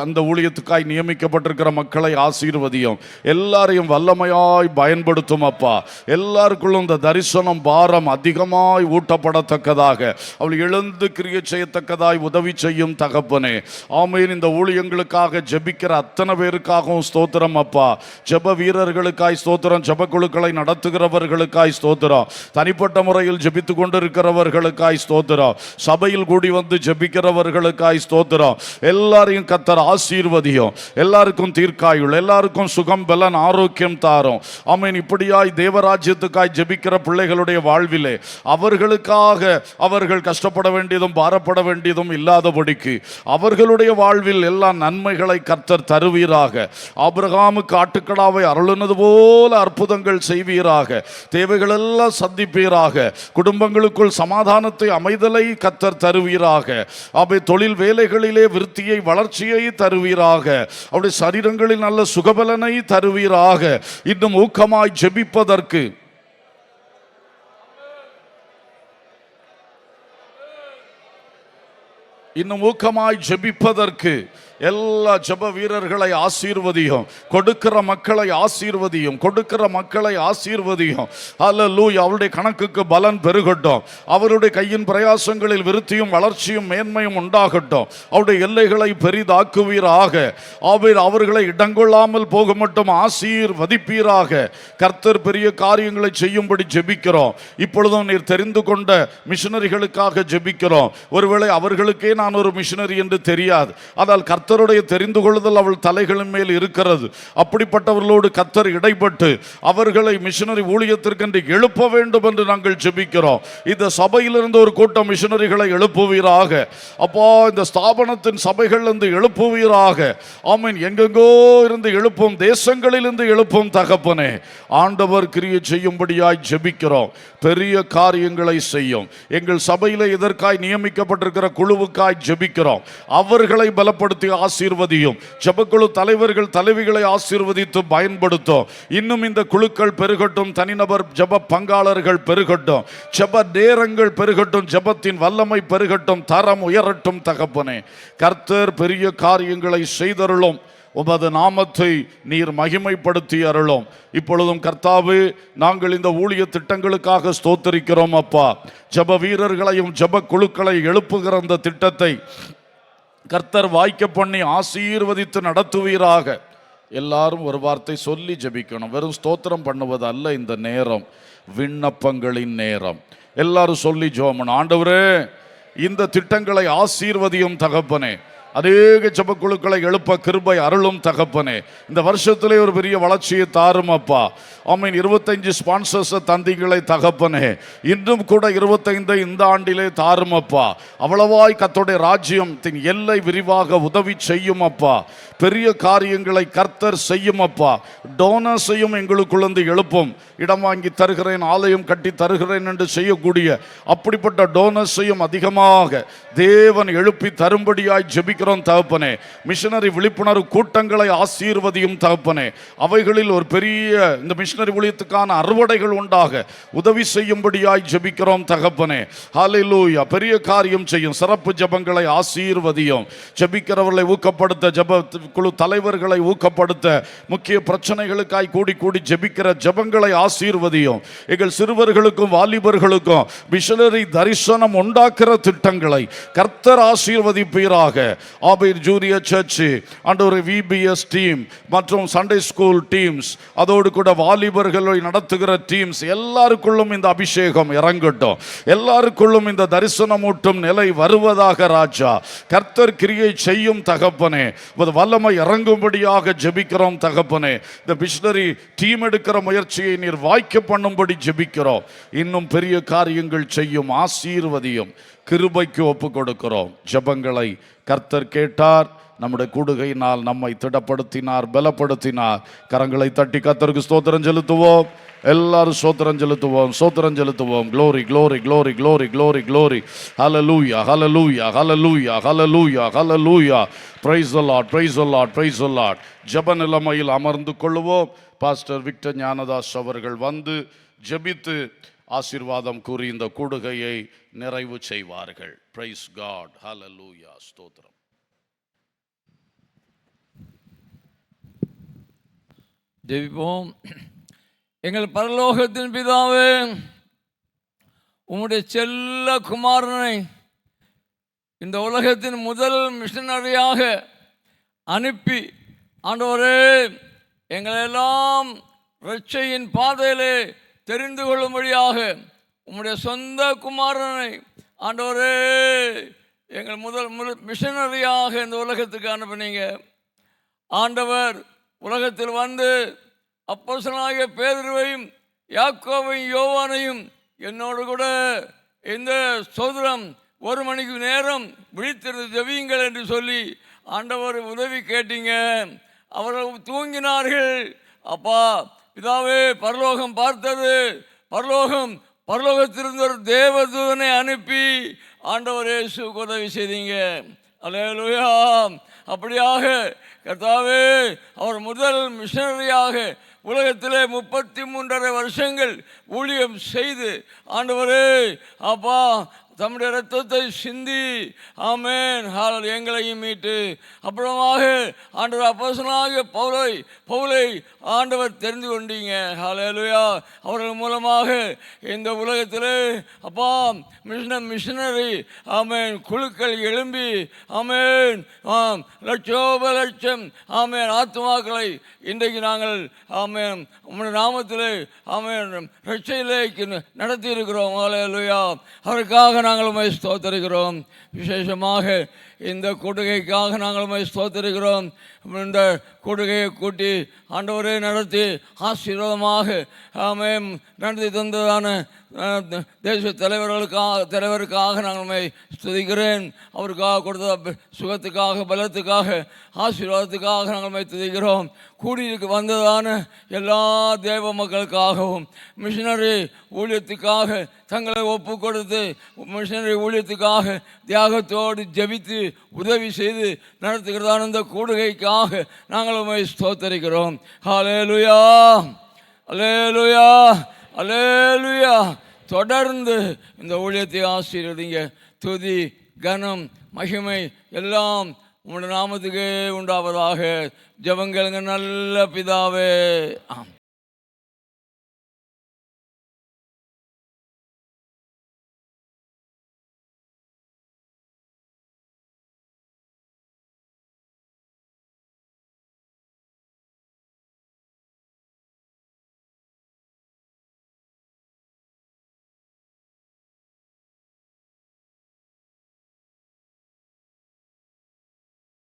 அந்த ஊழியத்துக்காய் நியமிக்கப்பட்டிருக்கிற மக்களை ஆசீர்வதியும். எல்லாரையும் வல்லமையாய் பயன்படுத்தும் அப்பா. எல்லாருக்குள்ளும் இந்த தரிசனம் பாரம் அதிகமாய் ஊட்டப்படத்தக்கதாக, அவள் எழுந்து கிரியை செய்யத்தக்கதாய் உதவி செய்யும் தகப்பனே. ஆமென். இந்த ஊழியங்களுக்காக ஜெபிக்கிற அத்தனை பேருக்காகவும் ஸ்தோத்திரம் அப்பா. ஜெப வீரர்களுக்காய் ஸ்தோத்திரம். ஜெப குழுக்களை நடத்துகிறவர்களுக்காய் ஸ்தோத்திரம். தனிப்பட்ட முறையில் ஜெபித்து கொண்டிருக்கிறவர்களுக்காய் ஸ்தோத்திரம். சபையில் கூடி வந்து ஜெபிக்கிறவர்களுக்காய் ஸ்தோத்திரம். எல்லாரையும் கர்த்தர் ஆசீர்வதியும். எல்லாருக்கும் தீர்க்காயுள், எல்லாருக்கும் சுகம் பலன் ஆரோக்கியம் தாரும். ஆமென். இப்படியாய் தேவராஜ்யத்துக்காய் ஜெபிக்கிற பிள்ளைகளுடைய வாழ்விலே அவர்களுக்காக அவர்கள் கஷ்டப்பட வேண்டியதும் பாரப்பட வேண்டியதும் இல்லாதபடிக்கு அவர்களுடைய வாழ்வில் எல்லா நன்மைகளை கர்த்தர் தருவீராக. ஆபிரகாமுக்கு ஆட்டுக்கடாவை அருளினது போல அற்புதங்கள் செய்வீராக. தேவைகள் எல்லாம் சந்திப்பீராக. குடும்பங்களுக்குள் சமாதானத்தை, அமைதலை கர்த்தர் தருவீராக. அவை தொழில் வேலைகளிலே விருத்தியை, வளர்ச்சியை தருவீராக. அவருடைய சரீரங்களில் நல்ல சுகபலனை தருவீராக. இன்னும் ஊக்கமாய் ஜெபிப்பதற்கு, இன்னும் ஊக்கமாய் ஜெபிப்பதற்கு எல்லா ஜெப வீரர்களை ஆசீர்வதியும். கொடுக்கிற மக்களை ஆசீர்வதியும். கொடுக்கிற மக்களை ஆசீர்வதியும். அல்லேலூயா. அவருடைய கணக்குக்கு பலன் பெருகட்டும். அவருடைய கையின் பிரயாசங்களில் விருத்தியும் வளர்ச்சியும் மேன்மையும் உண்டாகட்டும். அவருடைய எல்லைகளை பெரிதாக்குவீராக. அவர்களை இடங்கொள்ளாமல் போக மட்டும் ஆசீர்வதிப்பீராக. கர்த்தர் பெரிய காரியங்களை செய்யும்படி ஜெபிக்கிறோம். இப்பொழுதும் நீர் தெரிந்து கொண்ட மிஷனரிகளுக்காக ஜெபிக்கிறோம். ஒருவேளை அவர்களுக்கே நான் ஒரு மிஷனரி என்று தெரியாது. அதால் கர்த்தருடைய தெரிந்து கொள்ளுதல் அவள் தலைகளின் மேல் இருக்கிறது. அப்படிப்பட்டவர்களோடு கர்த்தர் இடைப்பட்டு அவர்களை மிஷனரி ஊழியத்திற்கென்று எழுப்ப வேண்டும் என்று நாங்கள் ஜெபிக்கிறோம். இந்த சபையிலிருந்து ஒரு கூட்டம் மிஷனரிகளை எழுப்புவீராக. அப்பா, இந்த ஸ்தாபனத்தின் சபைகள் இருந்து எழுப்புவீராக. ஆமென். எங்கெங்கோ இருந்து எழுப்பும், தேசங்களிலிருந்து எழுப்பும் தகப்பனே. ஆண்டவர் கிரியை செய்யும்படியாய் ஜெபிக்கிறோம். பெரிய காரியங்களை செய்யும். எங்கள் சபையிலே இதற்காய் நியமிக்கப்பட்டிருக்கிற குழுவுக்காய் ஜெபிக்கிறோம். அவர்களை பலப்படுத்தி ஆசீர்வதியும். ஜெபக்குழு தலைவர்கள் தலைவிகளை ஆசீர்வதித்து பயன்படுத்தும். இன்னும் இந்த குழுக்கள் பெருகட்டும். தனிநபர் ஜெப பங்காளர்கள் பெருகட்டும். ஜெப நேரங்கள் பெருகட்டும். ஜெபத்தின் வல்லமை பெருகட்டும். தரம் உயரட்டும் தகப்பனே. கர்த்தர் பெரிய காரியங்களை செய்தருளும். உமது நாமத்தை நீர் மகிமைப்படுத்தி அருளும். இப்பொழுதும் கர்த்தாவே, நாங்கள் இந்த ஊழிய திட்டங்களுக்காக ஸ்தோத்தரிக்கிறோம் அப்பா. ஜெப வீரர்களையும் ஜெப குழுக்களை எழுப்புகிற அந்த திட்டத்தை கர்த்தர் வாய்க்க பண்ணி ஆசீர்வதித்து நடத்துவீராக. எல்லாரும் ஒரு வார்த்தை சொல்லி ஜெபிக்கணும். வெறும் ஸ்தோத்திரம் பண்ணுவது அல்ல இந்த நேரம், விண்ணப்பங்களின் நேரம். எல்லாரும் சொல்லி ஜெபம். ஆண்டவரே, இந்த திட்டங்களை ஆசீர்வதியும் தகப்பனே. அநேக ஜெபக்குழுக்களை எழுப்ப கிருபை அருளும் தகப்பனே. இந்த வருஷத்திலே ஒரு பெரிய வளர்ச்சியை தாரும் அப்பா. ஆமீன். 25 ஸ்பான்சர்ஸ் தந்திகளை தகப்பனே. இன்னும் கூட 25 இந்த ஆண்டிலே தாரும் அப்பா. அவ்வளவாய் கர்த்தருடைய ராஜ்யத்தின் எல்லை விரிவாக உதவி செய்யும் அப்பா. பெரிய காரியங்களை கர்த்தர் செய்யும் அப்பா. டோனர்ஸையும் எங்களுக்குள்ளந்து எழுப்பும். இடம் வாங்கி தருகிறேன், ஆலயம் கட்டி தருகிறேன் என்று செய்யக்கூடிய அப்படிப்பட்ட டோனர்ஸையும் அதிகமாக தேவன் எழுப்பி தரும்படியாய் ஜெபிக்கிறோம் தகப்பனே. மிஷனரி விழிப்புணர்வு கூட்டங்களை ஆசீர்வதியும் தகப்பனே. அவைகளில் ஒரு பெரிய இந்த மிஷனரி ஊழியத்துக்கான அறுவடைகள் உண்டாக உதவி செய்யும்படியாய் ஜெபிக்கிறோம் தகப்பனே. ஹல்லேலூயா. பெரிய காரியம் செய்யும். சிறப்பு ஜெபங்களை ஆசீர்வதியும். ஜெபிக்கிறவர்களை ஊக்கப்படுத்த, ஜெப குழு தலைவர்களை ஊக்கப்படுத்த, முக்கிய பிரச்சனைகளுக்காய் கூடி கூடி ஜெபிக்கிற ஜெபங்களை ஆசீர்வதியும். எங்கள் சிறுவர்களுக்கும் வாலிபர்களுக்கும் மிஷனரி தரிசனம் உண்டாக்குற திட்டங்களை கர்த்தர் ஆசீர்வதிப்பீராக. ஆபீர் ஜூனியர் சர்ச் ஆண்டவரே, விபிஎஸ் டீம் மற்றும் சண்டே ஸ்கூல் டீம்ஸ், அதோடு கூட வாலிபர்களை நடத்துகிற டீம்ஸ் எல்லாருக்குள்ளும் இந்த அபிஷேகம் இறங்கட்டும். எல்லாருக்குள்ளும் இந்த தரிசனமூட்டும் நிலை வருவதாக ராஜா. கர்த்தர் கிரியை செய்யும் தகப்பனே, வல்லமை இறங்கும்படியாக ஜெபிக்கிறோம் தகப்பனே. இந்த மிஷனரி டீம் எடுக்கிற முயற்சியை நீர் வாய்க்க பண்ணும்படி ஜெபிக்கிறோம். இன்னும் பெரிய காரியங்கள் செய்யும், ஆசீர்வதியும். கிருபைக்கு ஒப்பு கொடுக்கிறோம். ஜெபங்களை கர்த்தர் கேட்டார். நம்முடைய கூடுகையினால் நம்மை திடப்படுத்தினார், பலப்படுத்தினார். கரங்களை தட்டி கர்த்தருக்கு ஸ்தோத்திரம் செலுத்துவோம். எல்லாரும் ஸ்தோத்திரம் செலுத்துவோம், ஸ்தோத்திரம் செலுத்துவோம். Glory glory glory glory glory glory. ஹல்லேலூயா ஹல்லேலூயா ஹல்லேலூயா ஹல்லேலூயா ஹல்லேலூயா. Praise the Lord, praise the Lord, praise the Lord. ஜெப நிலைமையில் அமர்ந்து கொள்வோம். பாஸ்டர் விக்டர் ஞானதாஸ் அவர்கள் வந்து ஜெபித்து ஆசீர்வாதம் கூறி இந்த கூடுகையை நிறைவு செய்வார்கள். Praise God. ஹல்லேலூயா. ஸ்தோத்திரம். ஜெபிப்போம். எங்கள் பரலோகத்தின் பிதாவே, உம்முடைய செல்ல குமாரனை இந்த உலகத்தின் முதல் மிஷனரியாக அனுப்பி ஆண்டவரே, எங்களெல்லாம் ரட்சையின் பாதையிலே தெரிந்து கொள்ளும்படியாக உம்முடைய சொந்த குமாரனை ஆண்டவரே எங்கள் முதல் மிஷனரியாக இந்த உலகத்துக்கு அனுப்பினீங்க. ஆண்டவர் உலகத்தில் வந்து அப்போஸ்தலனாகிய பேதுருவையும் யாக்கோபையும் யோவானையும் என்னோடு கூட இந்த சோதரம் 1 மணிக்கு நேரம் விழித்திருந்து ஜெபியுங்கள் என்று சொல்லி ஆண்டவர் உதவி கேட்டீங்க. அவர்கள் தூங்கினார்கள். அப்பா பிதாவே, பரலோகம் பார்த்தது. பரலோகத்திலிருந்து ஒரு தேவதூதனை அனுப்பி ஆண்டவர் இயேசுவுக்கு உதவி செய்தீங்க. அல்லேலூயா. அப்படியாக கர்த்தாவே, அவர் முதல் மிஷனரியாக உலகத்திலே 33.5 வருஷங்கள் ஊழியம் செய்து ஆண்டவரே அப்பா தம்முடைய இரத்தத்தை சிந்தி ஆமென் எங்களையும் மீட்டு அப்புறமாக ஆண்டவர் அப்போஸ்தலனாகிய பவுலை ஆண்டவர் தெரிந்து கொண்டீங்க. ஹல்லேலூயா. அவர்கள் மூலமாக இந்த உலகத்திலே அப்பா மிஷனரி ஆமென் குழுக்கள் எழும்பி ஆமென் லட்சம் ஆமென் ஆத்மாக்களை இன்றைக்கு நாங்கள் ஆமென் உம்முடைய நாமத்திலே ஆமென் ரட்சையிலேக்கு நடத்தி இருக்கிறோம். ஹல்லேலூயா. அவருக்காக நாங்கள் உம்மை ஸ்தோத்திரிக்கிறோம். விசேஷமாக இந்த கூடுகைக்காக நாங்கள் உம்மை ஸ்தோத்திரிக்கிறோம். இந்த கூடுகையை கூட்டி ஆண்டவரே நடத்தி ஆசீர்வாதமாக ஆமென் நடத்தி தந்ததான தேச தலைவருக்காக நாங்கள் உம்மை ஸ்துதிக்கிறேன். அவருக்காக கொடுத்த சுகத்துக்காக, பலத்துக்காக, ஆசீர்வாதத்துக்காக நாங்கள் உம்மை துதிக்கிறோம். கூடியிருக்கு வந்ததான எல்லா தேவ மக்களுக்காகவும் மிஷனரி ஊழியத்துக்காக தங்களை ஒப்பு கொடுத்து மிஷனரி ஊழியத்துக்காக தியாகத்தோடு ஜெபித்து உதவி செய்து நடத்துகிறதான இந்த கூடுகைக்காக நாங்கள் உம்மை ஸ்தோத்தரிக்கிறோம். ஹல்லேலூயா அல்லேலூயா அல்லேலூயா. தொடர்ந்து இந்த ஊழியத்தை ஆசீர்வதிங்க. துதி, கனம், மகிமை எல்லாம் உம்முடைய நாமத்துக்கே உண்டாவதாக. ஜெபம் கேளுங்க நல்ல பிதாவே. ஆம்.